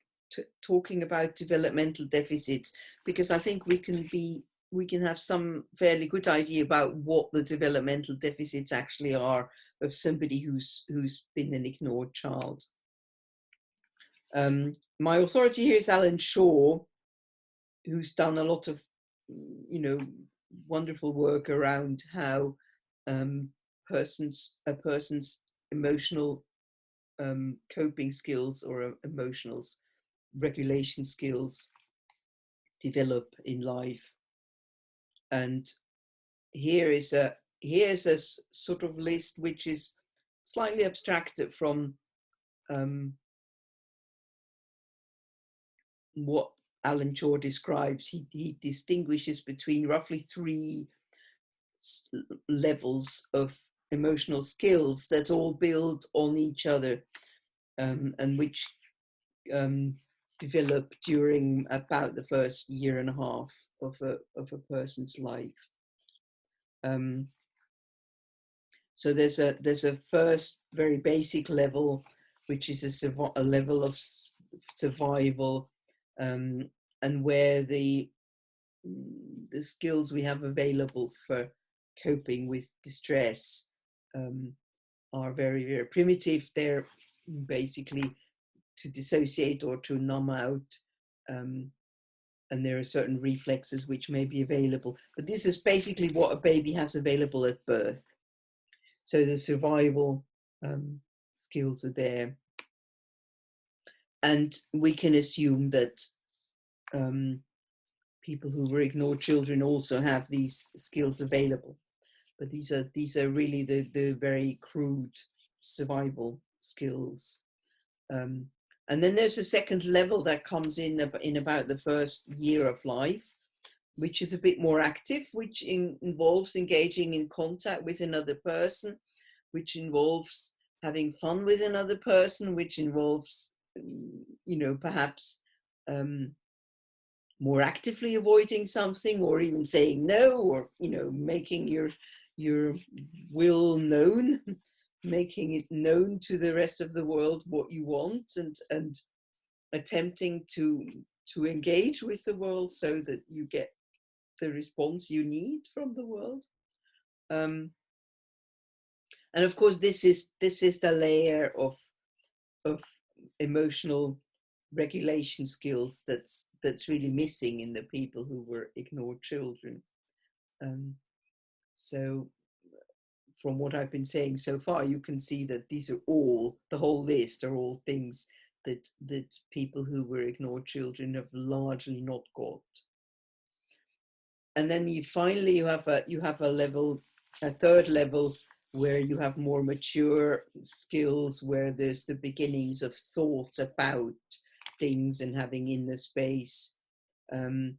[SPEAKER 1] talking about developmental deficits, because I think we can have some fairly good idea about what the developmental deficits actually are of somebody who's been an ignored child. My authority here is Alan Shaw, who's done a lot of wonderful work around how a person's emotional coping skills or emotional regulation skills develop in life. And here's a sort of list which is slightly abstracted from what Alan Shaw describes. He distinguishes between roughly 3 levels of emotional skills that all build on each other, and which develop during about the first year and a half of a person's life. So there's a first very basic level, which is a level of survival, and where the skills we have available for coping with distress are very, very primitive. They're basically to dissociate or to numb out, and there are certain reflexes which may be available. But this is basically what a baby has available at birth. So the survival skills are there. And we can assume that people who were ignored children also have these skills available. But these are really the very crude survival skills. And then there's a second level that comes in about the first year of life, which is a bit more active, which involves engaging in contact with another person, which involves having fun with another person, which involves, perhaps more actively avoiding something, or even saying no, or making your will known, making it known to the rest of the world what you want, and attempting to engage with the world so that you get the response you need from the world. And of course, this is the layer of emotional regulation skills that's really missing in the people who were ignored children. So from what I've been saying so far, you can see that these are all, the whole list are all things that people who were ignored children have largely not got. And then you have a level, a third level, where you have more mature skills, where there's the beginnings of thought about things and having inner space, and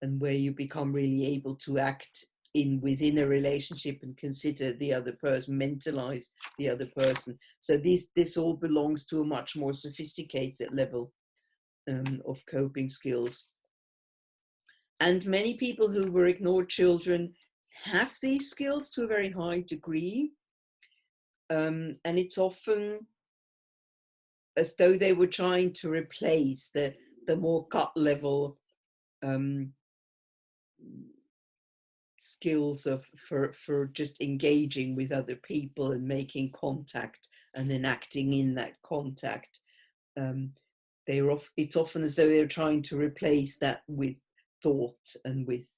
[SPEAKER 1] where you become really able to act within a relationship and consider the other person, mentalize the other person. So this all belongs to a much more sophisticated level of coping skills. And many people who were ignored children have these skills to a very high degree. And it's often as though they were trying to replace the more gut level skills for just engaging with other people and making contact and then acting in that contact. It's often as though they're trying to replace that with thought and with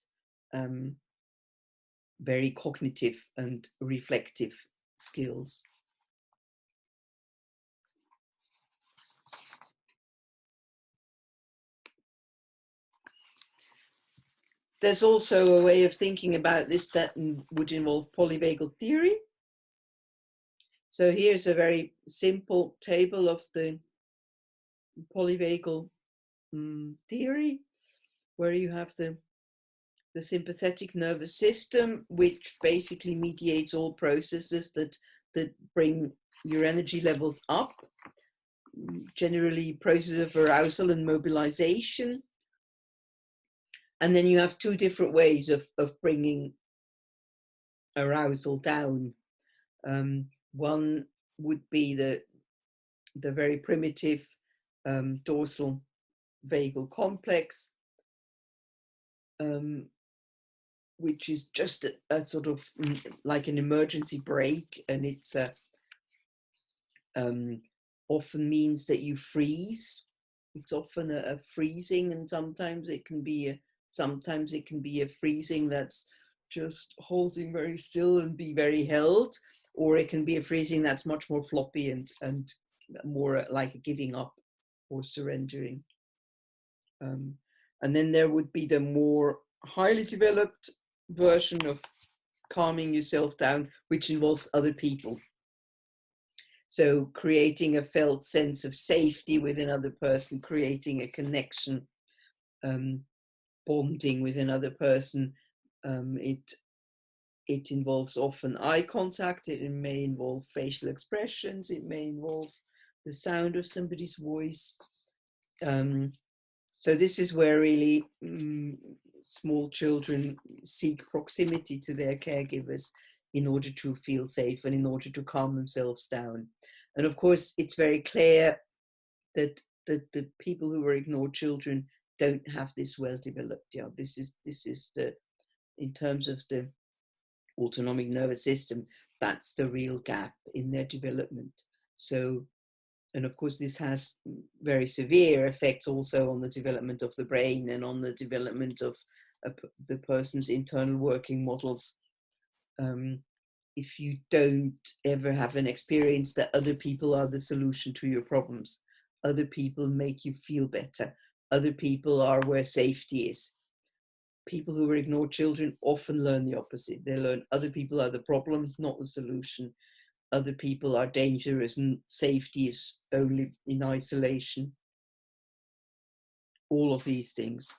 [SPEAKER 1] very cognitive and reflective skills. There's also a way of thinking about this that would involve polyvagal theory. So here's a very simple table of the polyvagal theory, where you have the sympathetic nervous system, which basically mediates all processes that bring your energy levels up, generally processes of arousal and mobilization. And then you have two different ways of bringing arousal down. One would be the very primitive dorsal vagal complex, which is just a sort of like an emergency brake, and it's often means that you freeze. It's often a freezing, and sometimes it can be a freezing that's just holding very still and be very held, or it can be a freezing that's much more floppy and more like a giving up or surrendering. And then there would be the more highly developed version of calming yourself down, which involves other people. So creating a felt sense of safety with another person, creating a connection, bonding with another person. it involves often eye contact, it may involve facial expressions, it may involve the sound of somebody's voice. So this is where really small children seek proximity to their caregivers in order to feel safe and in order to calm themselves down. And of course, it's very clear that the people who are ignored children don't have this well developed. Yeah, this is the, in terms of the autonomic nervous system, that's the real gap in their development. So, and of course, this has very severe effects also on the development of the brain and on the development of the person's internal working models. If you don't ever have an experience that other people are the solution to your problems, other people make you feel better, other people are where safety is. People who are ignored children often learn the opposite. They learn other people are the problem, not the solution. Other people are dangerous and safety is only in isolation. All of these things.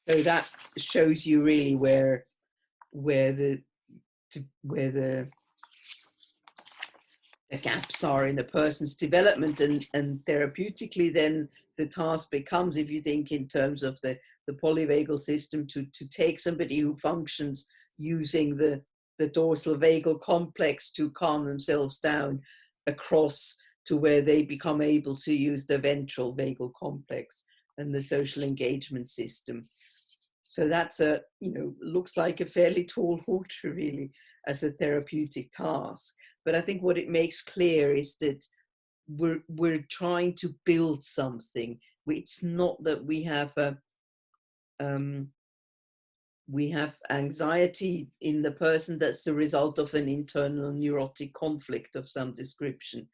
[SPEAKER 1] So that shows you really where the gaps are in a person's development, and therapeutically then the task becomes, if you think in terms of the polyvagal system, to take somebody who functions using the dorsal vagal complex to calm themselves down across to where they become able to use the ventral vagal complex and the social engagement system. So that's a, looks like a fairly tall order really as a therapeutic task. But I think what it makes clear is that we're trying to build something. It's not that we have anxiety in the person that's the result of an internal neurotic conflict of some description.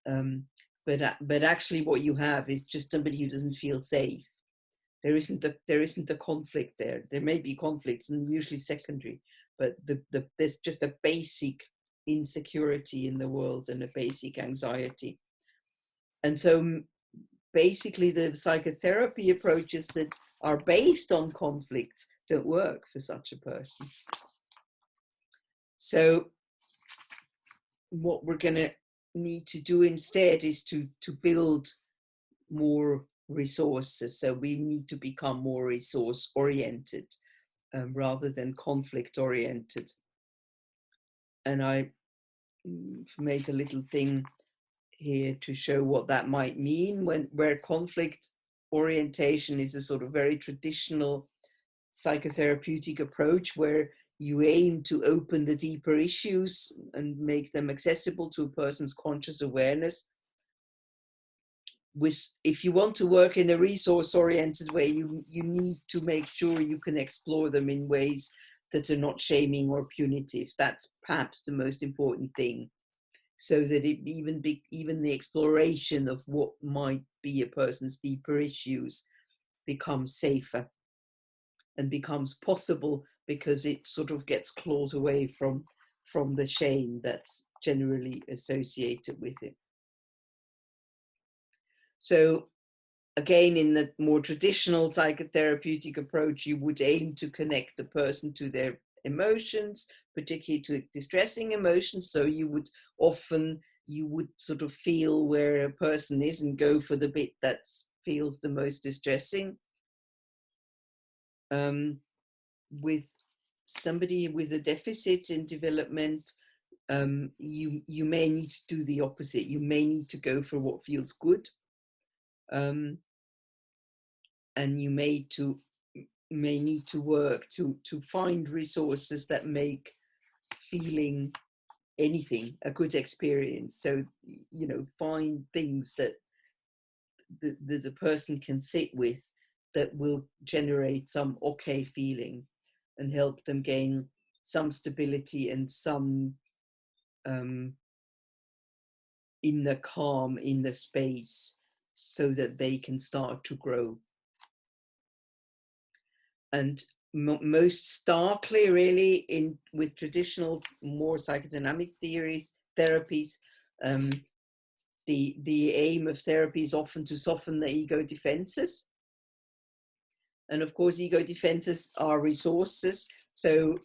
[SPEAKER 1] But actually what you have is just somebody who doesn't feel safe. There isn't a conflict there. There may be conflicts, and usually secondary, but there's just a basic insecurity in the world and a basic anxiety. And so basically the psychotherapy approaches that are based on conflicts don't work for such a person. So what we're going to need to do instead is to build more resources. So we need to become more resource oriented rather than conflict oriented. And I made a little thing here to show what that might mean where conflict orientation is a sort of very traditional psychotherapeutic approach where you aim to open the deeper issues and make them accessible to a person's conscious awareness. If you want to work in a resource-oriented way, you need to make sure you can explore them in ways that are not shaming or punitive. That's perhaps the most important thing, so that even the exploration of what might be a person's deeper issues becomes safer and becomes possible, because it sort of gets clawed away from the shame that's generally associated with it. So again, in the more traditional psychotherapeutic approach, you would aim to connect the person to their emotions, particularly to distressing emotions. So you would sort of feel where a person is and go for the bit that feels the most distressing. With somebody with a deficit in development, you may need to do the opposite. You may need to go for what feels good. And you may need to work to find resources that make feeling anything a good experience. So, find things that the person can sit with that will generate some okay feeling and help them gain some stability and some inner calm in the space so that they can start to grow. And most starkly, really, with traditional, more psychodynamic therapies, the aim of therapy is often to soften the ego defenses. And of course, ego defenses are resources. So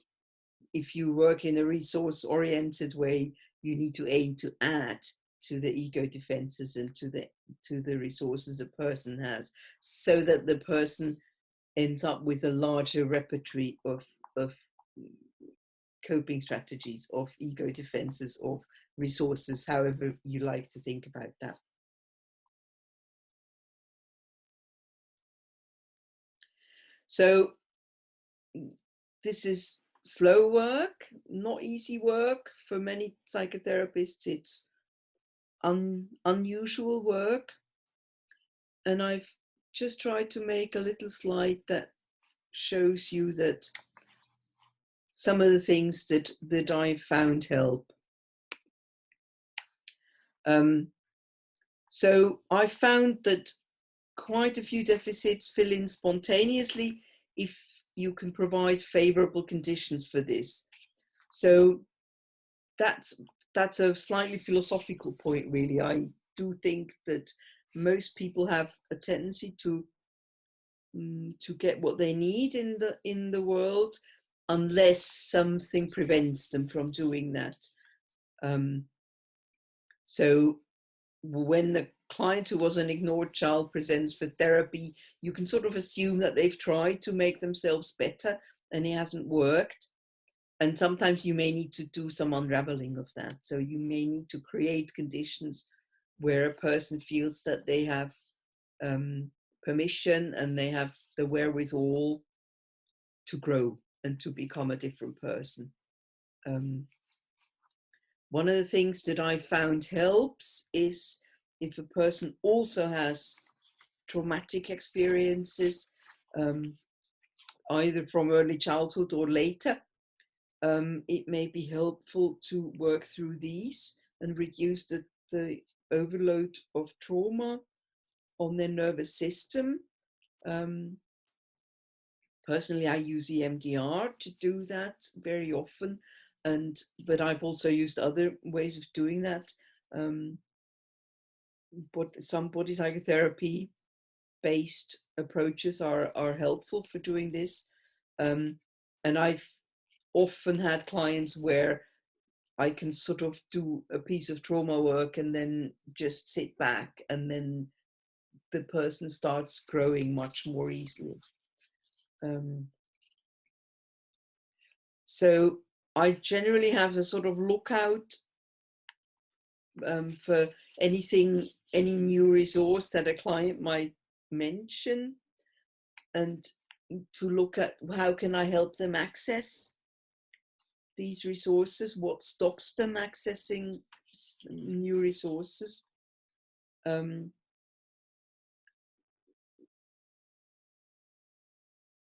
[SPEAKER 1] if you work in a resource-oriented way, you need to aim to add to the ego defenses and to the resources a person has, so that the person ends up with a larger repertoire of coping strategies, of ego defenses, of resources, however you like to think about that. So this is slow work, not easy work. For many psychotherapists, it's unusual work. And I've just tried to make a little slide that shows you that some of the things that I've found help. So I found that quite a few deficits fill in spontaneously if you can provide favorable conditions for this. So that's a slightly philosophical point, really. I do think that most people have a tendency to get what they need in the world, unless something prevents them from doing that. So when the client who was an ignored child presents for therapy, you can sort of assume that they've tried to make themselves better and it hasn't worked. And sometimes you may need to do some unraveling of that. So you may need to create conditions where a person feels that they have permission and they have the wherewithal to grow and to become a different person. One of the things that I found helps is if a person also has traumatic experiences, either from early childhood or later, it may be helpful to work through these and reduce the overload of trauma on their nervous system. Personally, I use EMDR to do that very often, but I've also used other ways of doing that. But some body psychotherapy based approaches are helpful for doing this. And I've often had clients where I can sort of do a piece of trauma work and then just sit back, and then the person starts growing much more easily. So I generally have a sort of lookout for any new resource that a client might mention, and to look at how can I help them access these resources, what stops them accessing new resources.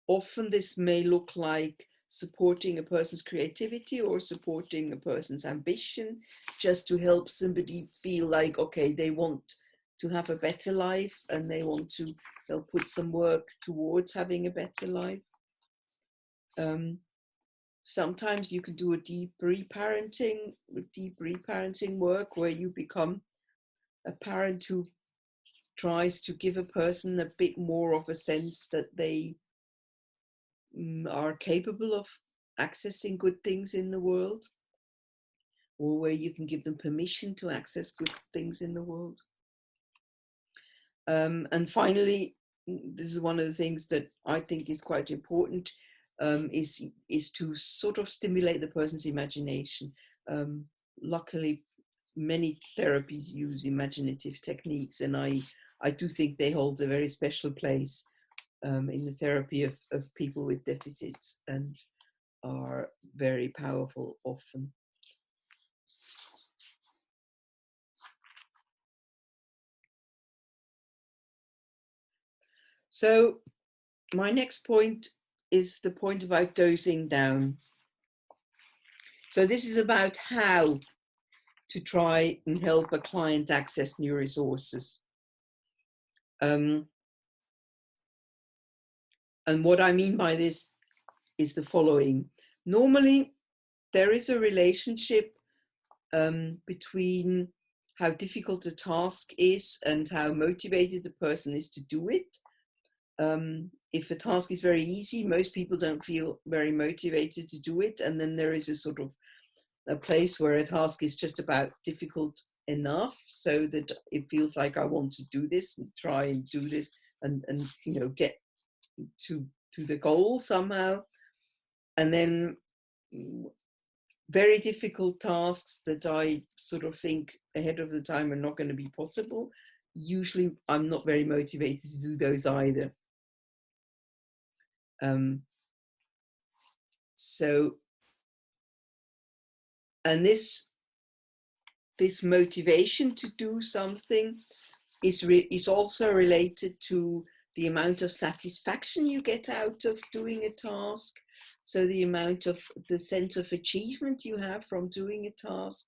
[SPEAKER 1] Often this may look like supporting a person's creativity or supporting a person's ambition, just to help somebody feel like, okay, they want to have a better life and they want to, they'll put some work towards having a better life. Sometimes you can do a deep reparenting work where you become a parent who tries to give a person a bit more of a sense that they are capable of accessing good things in the world, or where you can give them permission to access good things in the world. And finally, this is one of the things that I think is quite important, is to sort of stimulate the person's imagination. Luckily, many therapies use imaginative techniques, and I do think they hold a very special place in the therapy of people with deficits, and are very powerful often. So my next point is the point about dosing down. So this is about how to try and help a client access new resources. And what I mean by this is the following. Normally, there is a relationship between how difficult a task is and how motivated the person is to do it. If a task is very easy, most people don't feel very motivated to do it. And then there is a sort of a place where a task is just about difficult enough so that it feels like I want to do this and try and do this and you know, get to the goal somehow. And then very difficult tasks that I sort of think ahead of the time are not going to be possible, usually I'm not very motivated to do those either. So, and this motivation to do something is also related to the amount of satisfaction you get out of doing a task. So the amount of the sense of achievement you have from doing a task,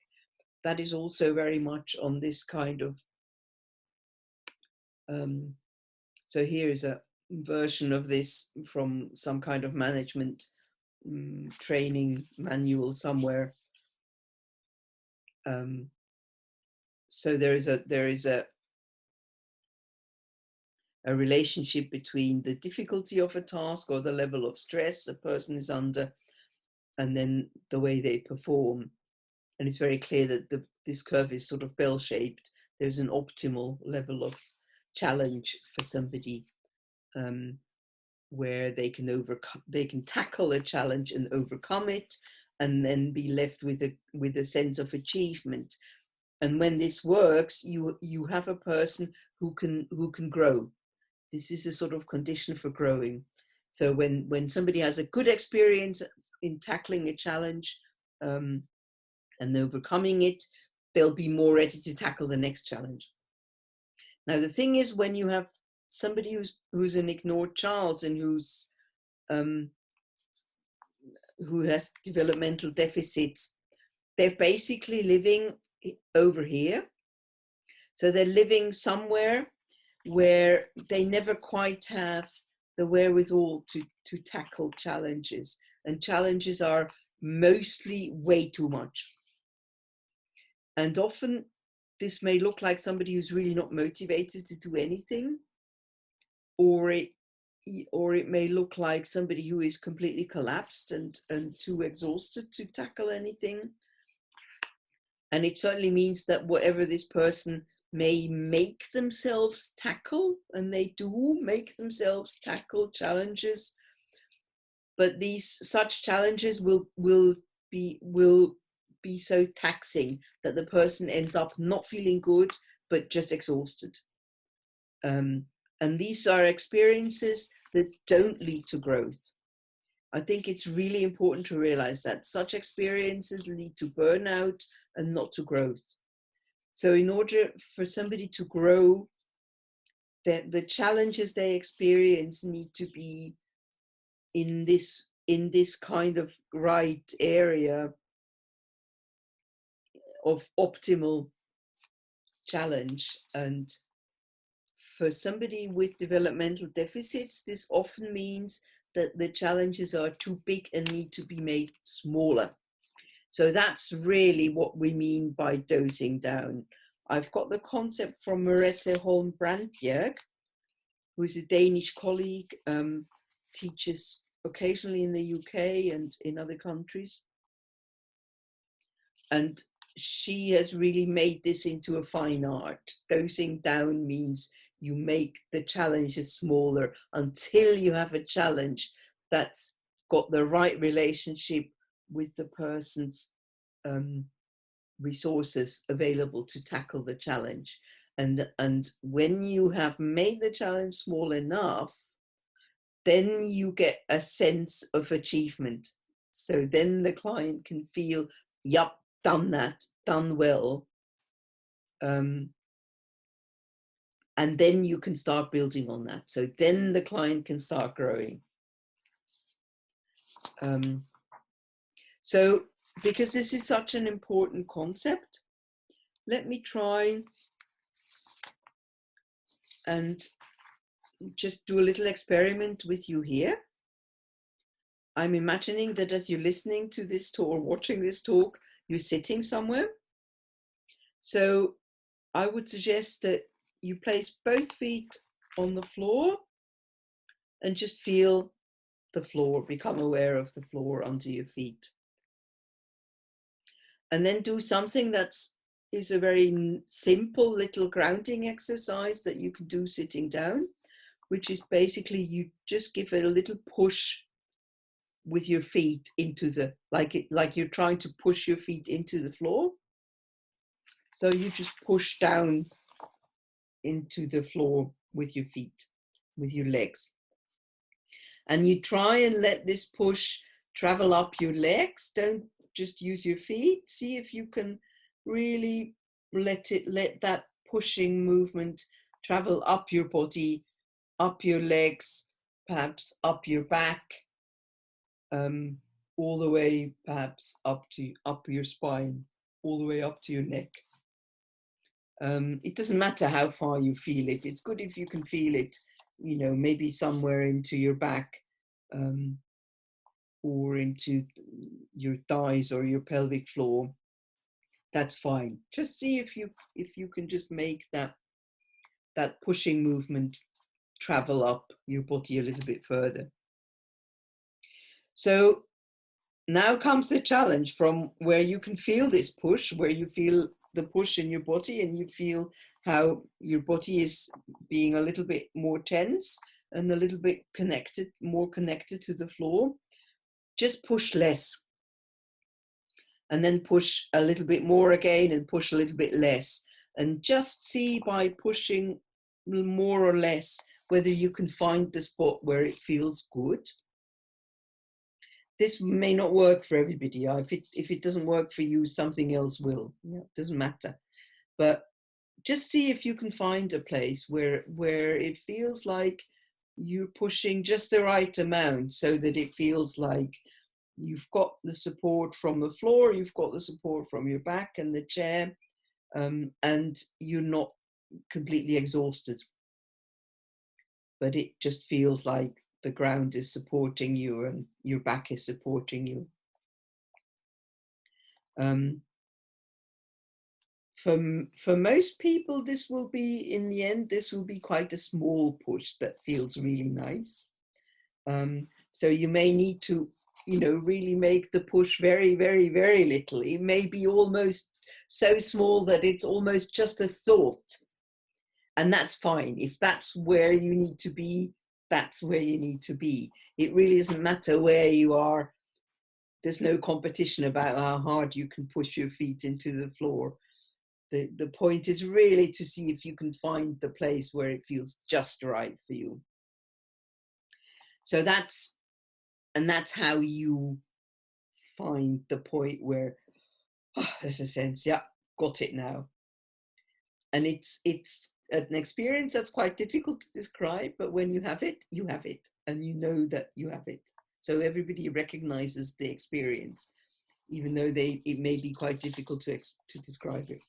[SPEAKER 1] that is also very much on this kind of, so here is a version of this from some kind of management training manual somewhere. So there is a relationship between the difficulty of a task or the level of stress a person is under and then the way they perform. And it's very clear that this curve is sort of bell-shaped. There's an optimal level of challenge for somebody where they can tackle a challenge and overcome it, and then be left with a sense of achievement. And when this works, you have a person who can grow. This is a sort of condition for growing. So when somebody has a good experience in tackling a challenge and overcoming it, they'll be more ready to tackle the next challenge. Now, the thing is, when you have somebody who's an ignored child and who has developmental deficits, they're basically living over here. So they're living somewhere where they never quite have the wherewithal to tackle challenges. And challenges are mostly way too much. And often this may look like somebody who's really not motivated to do anything, or it may look like somebody who is completely collapsed and too exhausted to tackle anything. And it certainly means that whatever this person may make themselves tackle, and they do make themselves tackle challenges, but such challenges will be so taxing that the person ends up not feeling good, but just exhausted. And these are experiences that don't lead to growth. I think it's really important to realize that such experiences lead to burnout and not to growth. So in order for somebody to grow, the challenges they experience need to be in this kind of right area of optimal challenge. And for somebody with developmental deficits, this often means that the challenges are too big and need to be made smaller. So that's really what we mean by dosing down. I've got the concept from Merete Holm Brandbjerg, who is a Danish colleague, teaches occasionally in the UK and in other countries. And she has really made this into a fine art. Dosing down means you make the challenges smaller until you have a challenge that's got the right relationship with the person's resources available to tackle the challenge. And when you have made the challenge small enough, then you get a sense of achievement. So then the client can feel, yup, done that, done well. And then you can start building on that. So then the client can start growing. So because this is such an important concept, let me try and just do a little experiment with you here. I'm imagining that as you're listening to this talk or watching this talk, you're sitting somewhere. So I would suggest that you place both feet on the floor and just feel the floor, become aware of the floor under your feet. And then do something is a very simple little grounding exercise that you can do sitting down, which is basically you just give it a little push with your feet into the, like you're trying to push your feet into the floor. So you just push down into the floor with your feet, with your legs. And you try and let this push travel up your legs. Don't just use your feet. See if you can really let that pushing movement travel up your body, up your legs, perhaps up your back, all the way perhaps up your spine, all the way up to your neck. It doesn't matter how far you feel it. It's good if you can feel it, maybe somewhere into your back, or into your thighs or your pelvic floor. That's fine. Just see if you can just make that pushing movement travel up your body a little bit further. So now comes the challenge from where you can feel this push, where you feel the push in your body and you feel how your body is being a little bit more tense and a little bit more connected to the floor. Just push less. And then push a little bit more again and push a little bit less. And just see by pushing more or less whether you can find the spot where it feels good. This may not work for everybody. If it doesn't work for you, something else will. It doesn't matter. But just see if you can find a place where it feels like you're pushing just the right amount so that it feels like you've got the support from the floor, you've got the support from your back and the chair, and you're not completely exhausted. But it just feels like the ground is supporting you and your back is supporting you. For most people, this will be, in the end, this will be quite a small push that feels really nice. So you may need to, really make the push very, very, very little. It may be almost so small that it's almost just a thought. And that's fine. If that's where you need to be, that's where you need to be. It really doesn't matter where you are. There's no competition about how hard you can push your feet into the floor. The point is really to see if you can find the place where it feels just right for you. So that's how you find the point where there's a sense, yeah, got it now. And it's an experience that's quite difficult to describe, but when you have it, and you know that you have it. So everybody recognizes the experience, even though it may be quite difficult to describe it.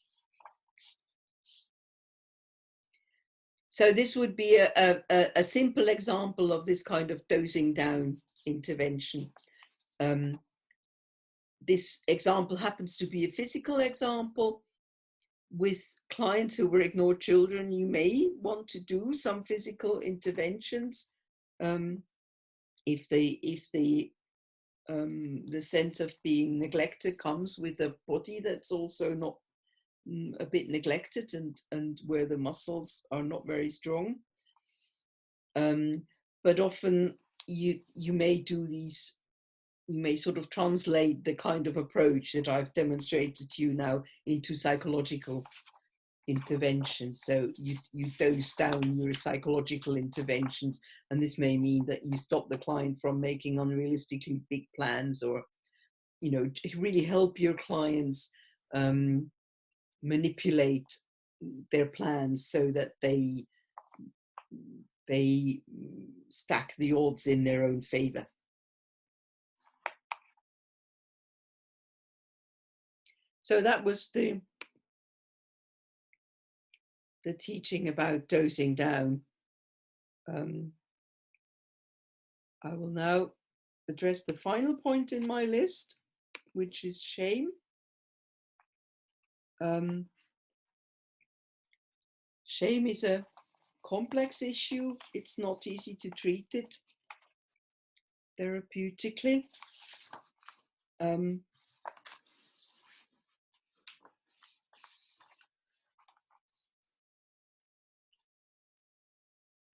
[SPEAKER 1] So this would be a simple example of this kind of dosing down intervention. This example happens to be a physical example. With clients who were ignored children, you may want to do some physical interventions if the sense of being neglected comes with a body that's also not a bit neglected and where the muscles are not very strong. But often you may do these, you may sort of translate the kind of approach that I've demonstrated to you now into psychological intervention. So you dose down your psychological interventions, and this may mean that you stop the client from making unrealistically big plans, or really help your clients manipulate their plans so that they stack the odds in their own favor. So that was the teaching about dosing down. I will now address the final point in my list, which is shame. Shame is a complex issue. It's not easy to treat it therapeutically.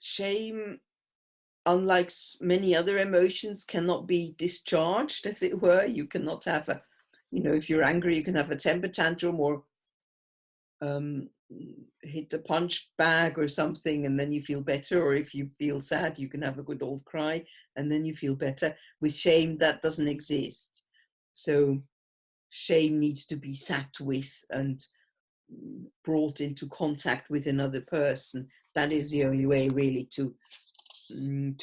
[SPEAKER 1] Shame, unlike many other emotions, cannot be discharged, as it were. You cannot have a, if you're angry, you can have a temper tantrum or hit a punch bag or something and then you feel better, or if you feel sad you can have a good old cry and then you feel better. With shame, that doesn't exist. So shame needs to be sat with and brought into contact with another person. That is the only way really to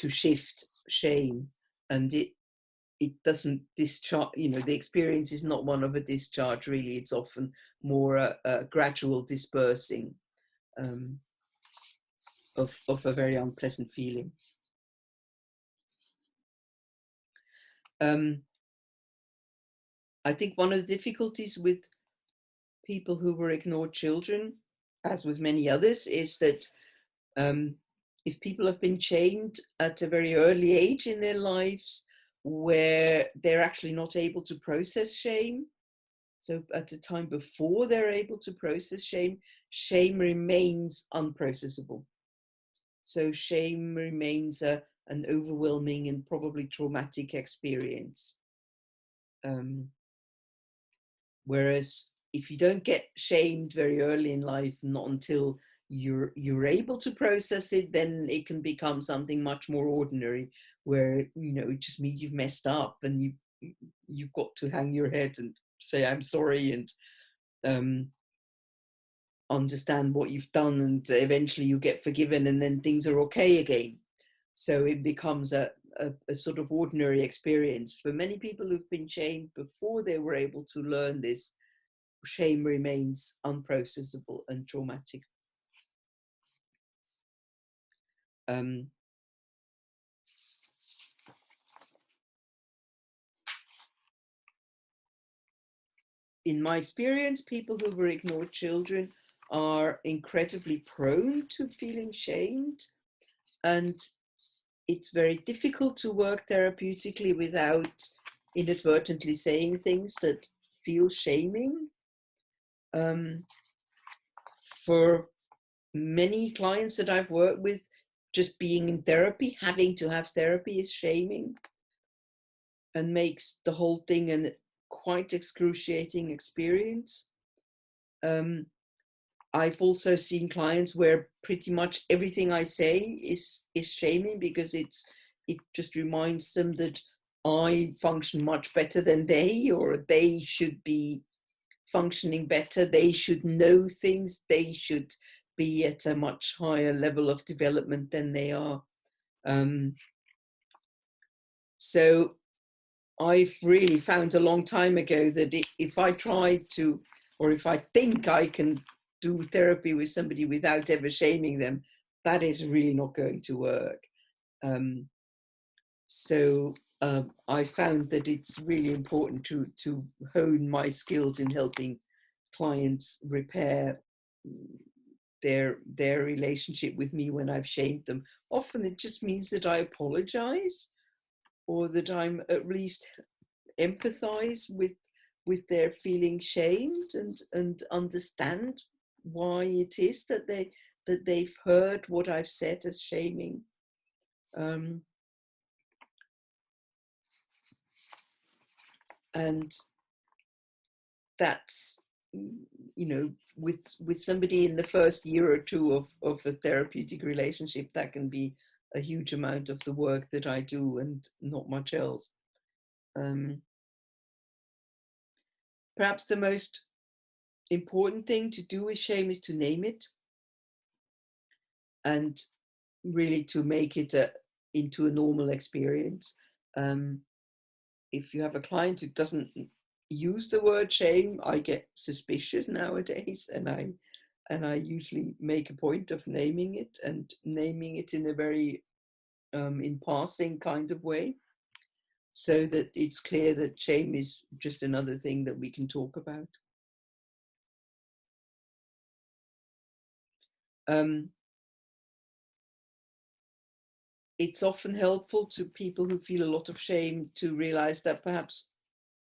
[SPEAKER 1] shift shame. And it doesn't discharge, the experience is not one of a discharge really. It's often more a gradual dispersing of a very unpleasant feeling. I think one of the difficulties with people who were ignored children, as with many others, is that if people have been shamed at a very early age in their lives, where they're actually not able to process shame, so at the time before they're able to process shame, shame remains unprocessable. So shame remains an overwhelming and probably traumatic experience. Whereas if you don't get shamed very early in life, not until you're able to process it, then it can become something much more ordinary, where it just means you've messed up and you've got to hang your head and say I'm sorry and understand what you've done, and eventually you get forgiven and then things are okay again. So it becomes a sort of ordinary experience. For many people who've been shamed before they were able to learn this, shame remains unprocessable and traumatic. In my experience, people who were ignored children are incredibly prone to feeling shamed, and it's very difficult to work therapeutically without inadvertently saying things that feel shaming. For many clients that I've worked with, just being in therapy, having to have therapy is shaming and makes the whole thing a quite excruciating experience. I've also seen clients where pretty much everything I say is shaming, because it just reminds them that I function much better than they, or they should be functioning better, they should know things, they should be at a much higher level of development than they are. So I've really found a long time ago that if I try to, or if I think I can do therapy with somebody without ever shaming them, that is really not going to work. I found that it's really important to hone my skills in helping clients repair their relationship with me when I've shamed them. Often it just means that I apologize, or that I'm at least empathize with their feeling shamed, and understand why it is that they've heard what I've said as shaming. And that's, with somebody in the first year or two of a therapeutic relationship, that can be a huge amount of the work that I do and not much else. Perhaps the most important thing to do with shame is to name it, and really to make it into a normal experience. If you have a client who doesn't use the word shame, I get suspicious nowadays, and I usually make a point of naming it, and naming it in a very in passing kind of way, so that it's clear that shame is just another thing that we can talk about. it's often helpful to people who feel a lot of shame to realize that perhaps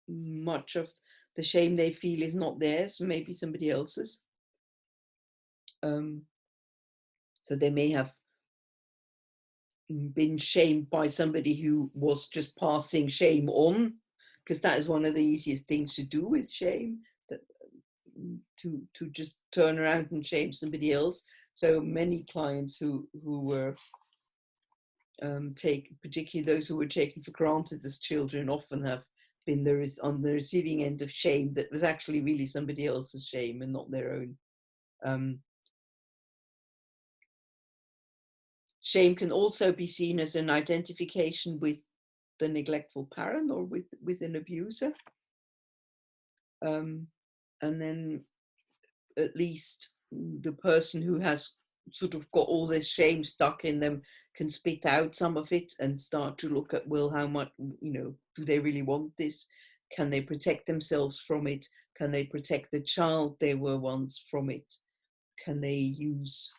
[SPEAKER 1] much of the shame they feel is not theirs, maybe somebody else's. So they may have been shamed by somebody who was just passing shame on, because that is one of the easiest things to do with shame, that to just turn around and shame somebody else. So many clients who were particularly those who were taken for granted as children, often have been on the receiving end of shame that was actually really somebody else's shame and not their own. Shame can also be seen as an identification with the neglectful parent or with an abuser. And then at least the person who has sort of got all this shame stuck in them can spit out some of it and start to look at, well, how much, do they really want this? Can they protect themselves from it? Can they protect the child they were once from it? Can they use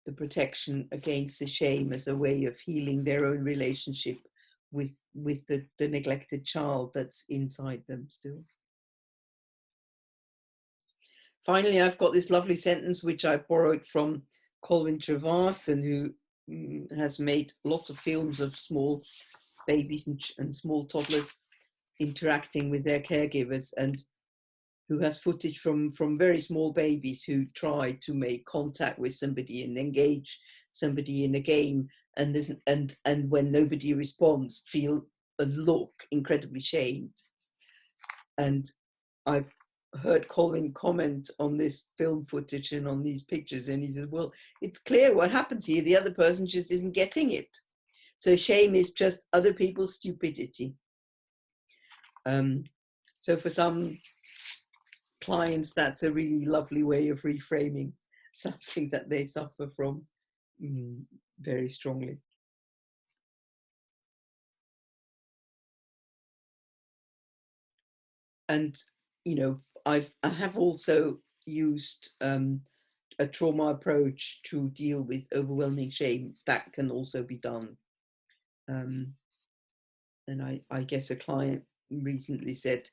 [SPEAKER 1] the protection against the shame as a way of healing their own relationship with the neglected child that's inside them still? Finally, I've got this lovely sentence which I borrowed from Colin Trevarthen, who has made lots of films of small babies and small toddlers interacting with their caregivers, and who has footage from very small babies who try to make contact with somebody and engage somebody in a game, and when nobody responds, feel and look incredibly shamed. And I've heard Colin comment on this film footage and on these pictures, and he says, well, it's clear what happens here. The other person just isn't getting it. So shame is just other people's stupidity. So for some clients, that's a really lovely way of reframing something that they suffer from very strongly. And I have also used a trauma approach to deal with overwhelming shame. That can also be done. And I guess a client recently said,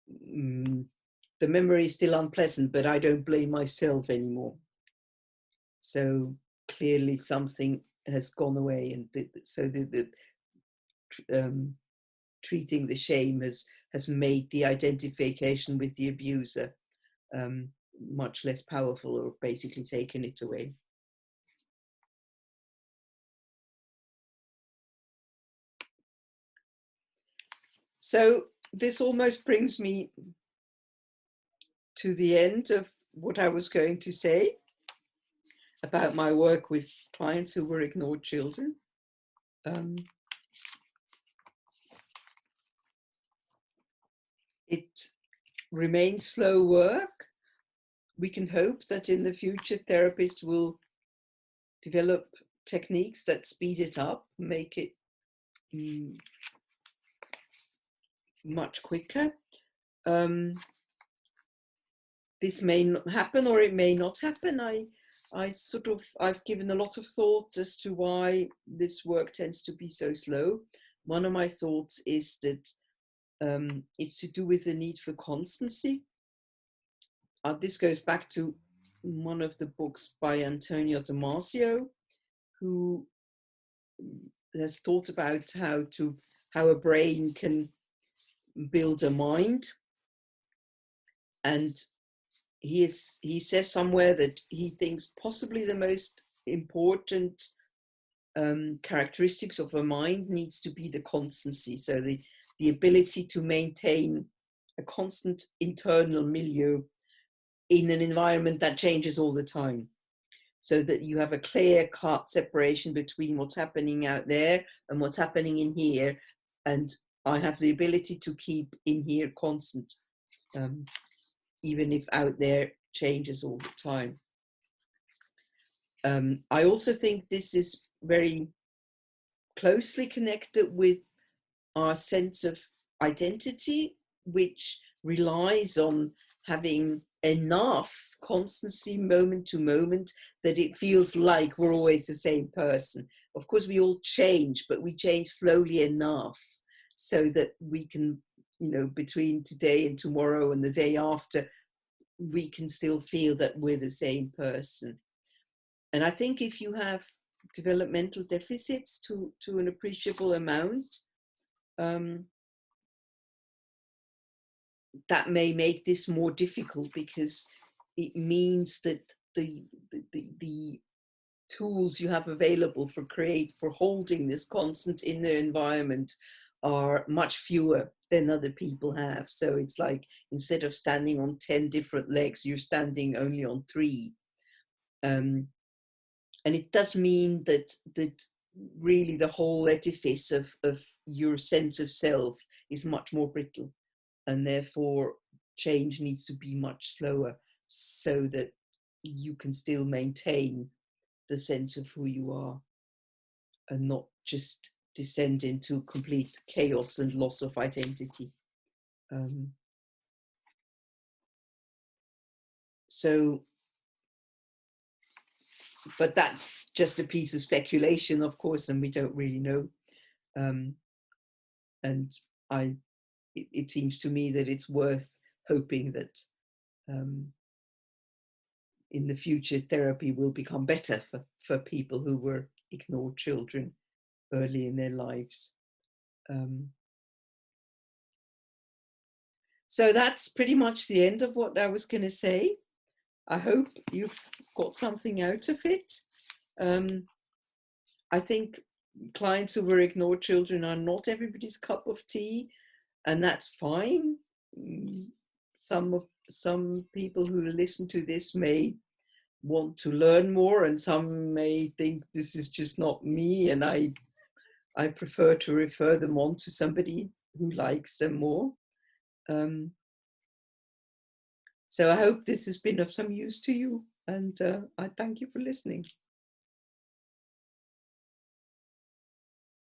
[SPEAKER 1] the memory is still unpleasant, but I don't blame myself anymore. So clearly something has gone away, and so treating the shame has made the identification with the abuser much less powerful, or basically taken it away. So this almost brings me to the end of what I was going to say about my work with clients who were ignored children. It remains slow work. We can hope that in the future therapists will develop techniques that speed it up, make it much quicker. This may not happen, or it may not happen. I've given a lot of thought as to why this work tends to be so slow. One of my thoughts is that it's to do with the need for constancy. This goes back to one of the books by Antonio Damasio, who has thought about how a brain can build a mind. And he says somewhere that he thinks possibly the most important characteristics of a mind needs to be the constancy. So the ability to maintain a constant internal milieu in an environment that changes all the time, so that you have a clear-cut separation between what's happening out there and what's happening in here. And I have the ability to keep in here constant, even if out there changes all the time. I also think this is very closely connected with our sense of identity, which relies on having enough constancy moment to moment that it feels like we're always the same person. Of course, we all change, but we change slowly enough so that we can, between today and tomorrow and the day after, we can still feel that we're the same person. And I think if you have developmental deficits to an appreciable amount, that may make this more difficult, because it means that the tools you have available for holding this constant inner environment are much fewer than other people have. So it's like, instead of standing on 10 different legs, you're standing only on 3. And it does mean that really the whole edifice of your sense of self is much more brittle, and therefore change needs to be much slower, so that you can still maintain the sense of who you are and not just descend into complete chaos and loss of identity. So, but that's just a piece of speculation, of course, and we don't really know. And it seems to me that it's worth hoping that in the future therapy will become better for people who were ignored children early in their lives. So that's pretty much the end of what I was going to say. I hope you've got something out of it. I think clients who were ignored children are not everybody's cup of tea, and that's fine. Some people who listen to this may want to learn more, and some may think this is just not me, and I prefer to refer them on to somebody who likes them more. So I hope this has been of some use to you, and I thank you for listening.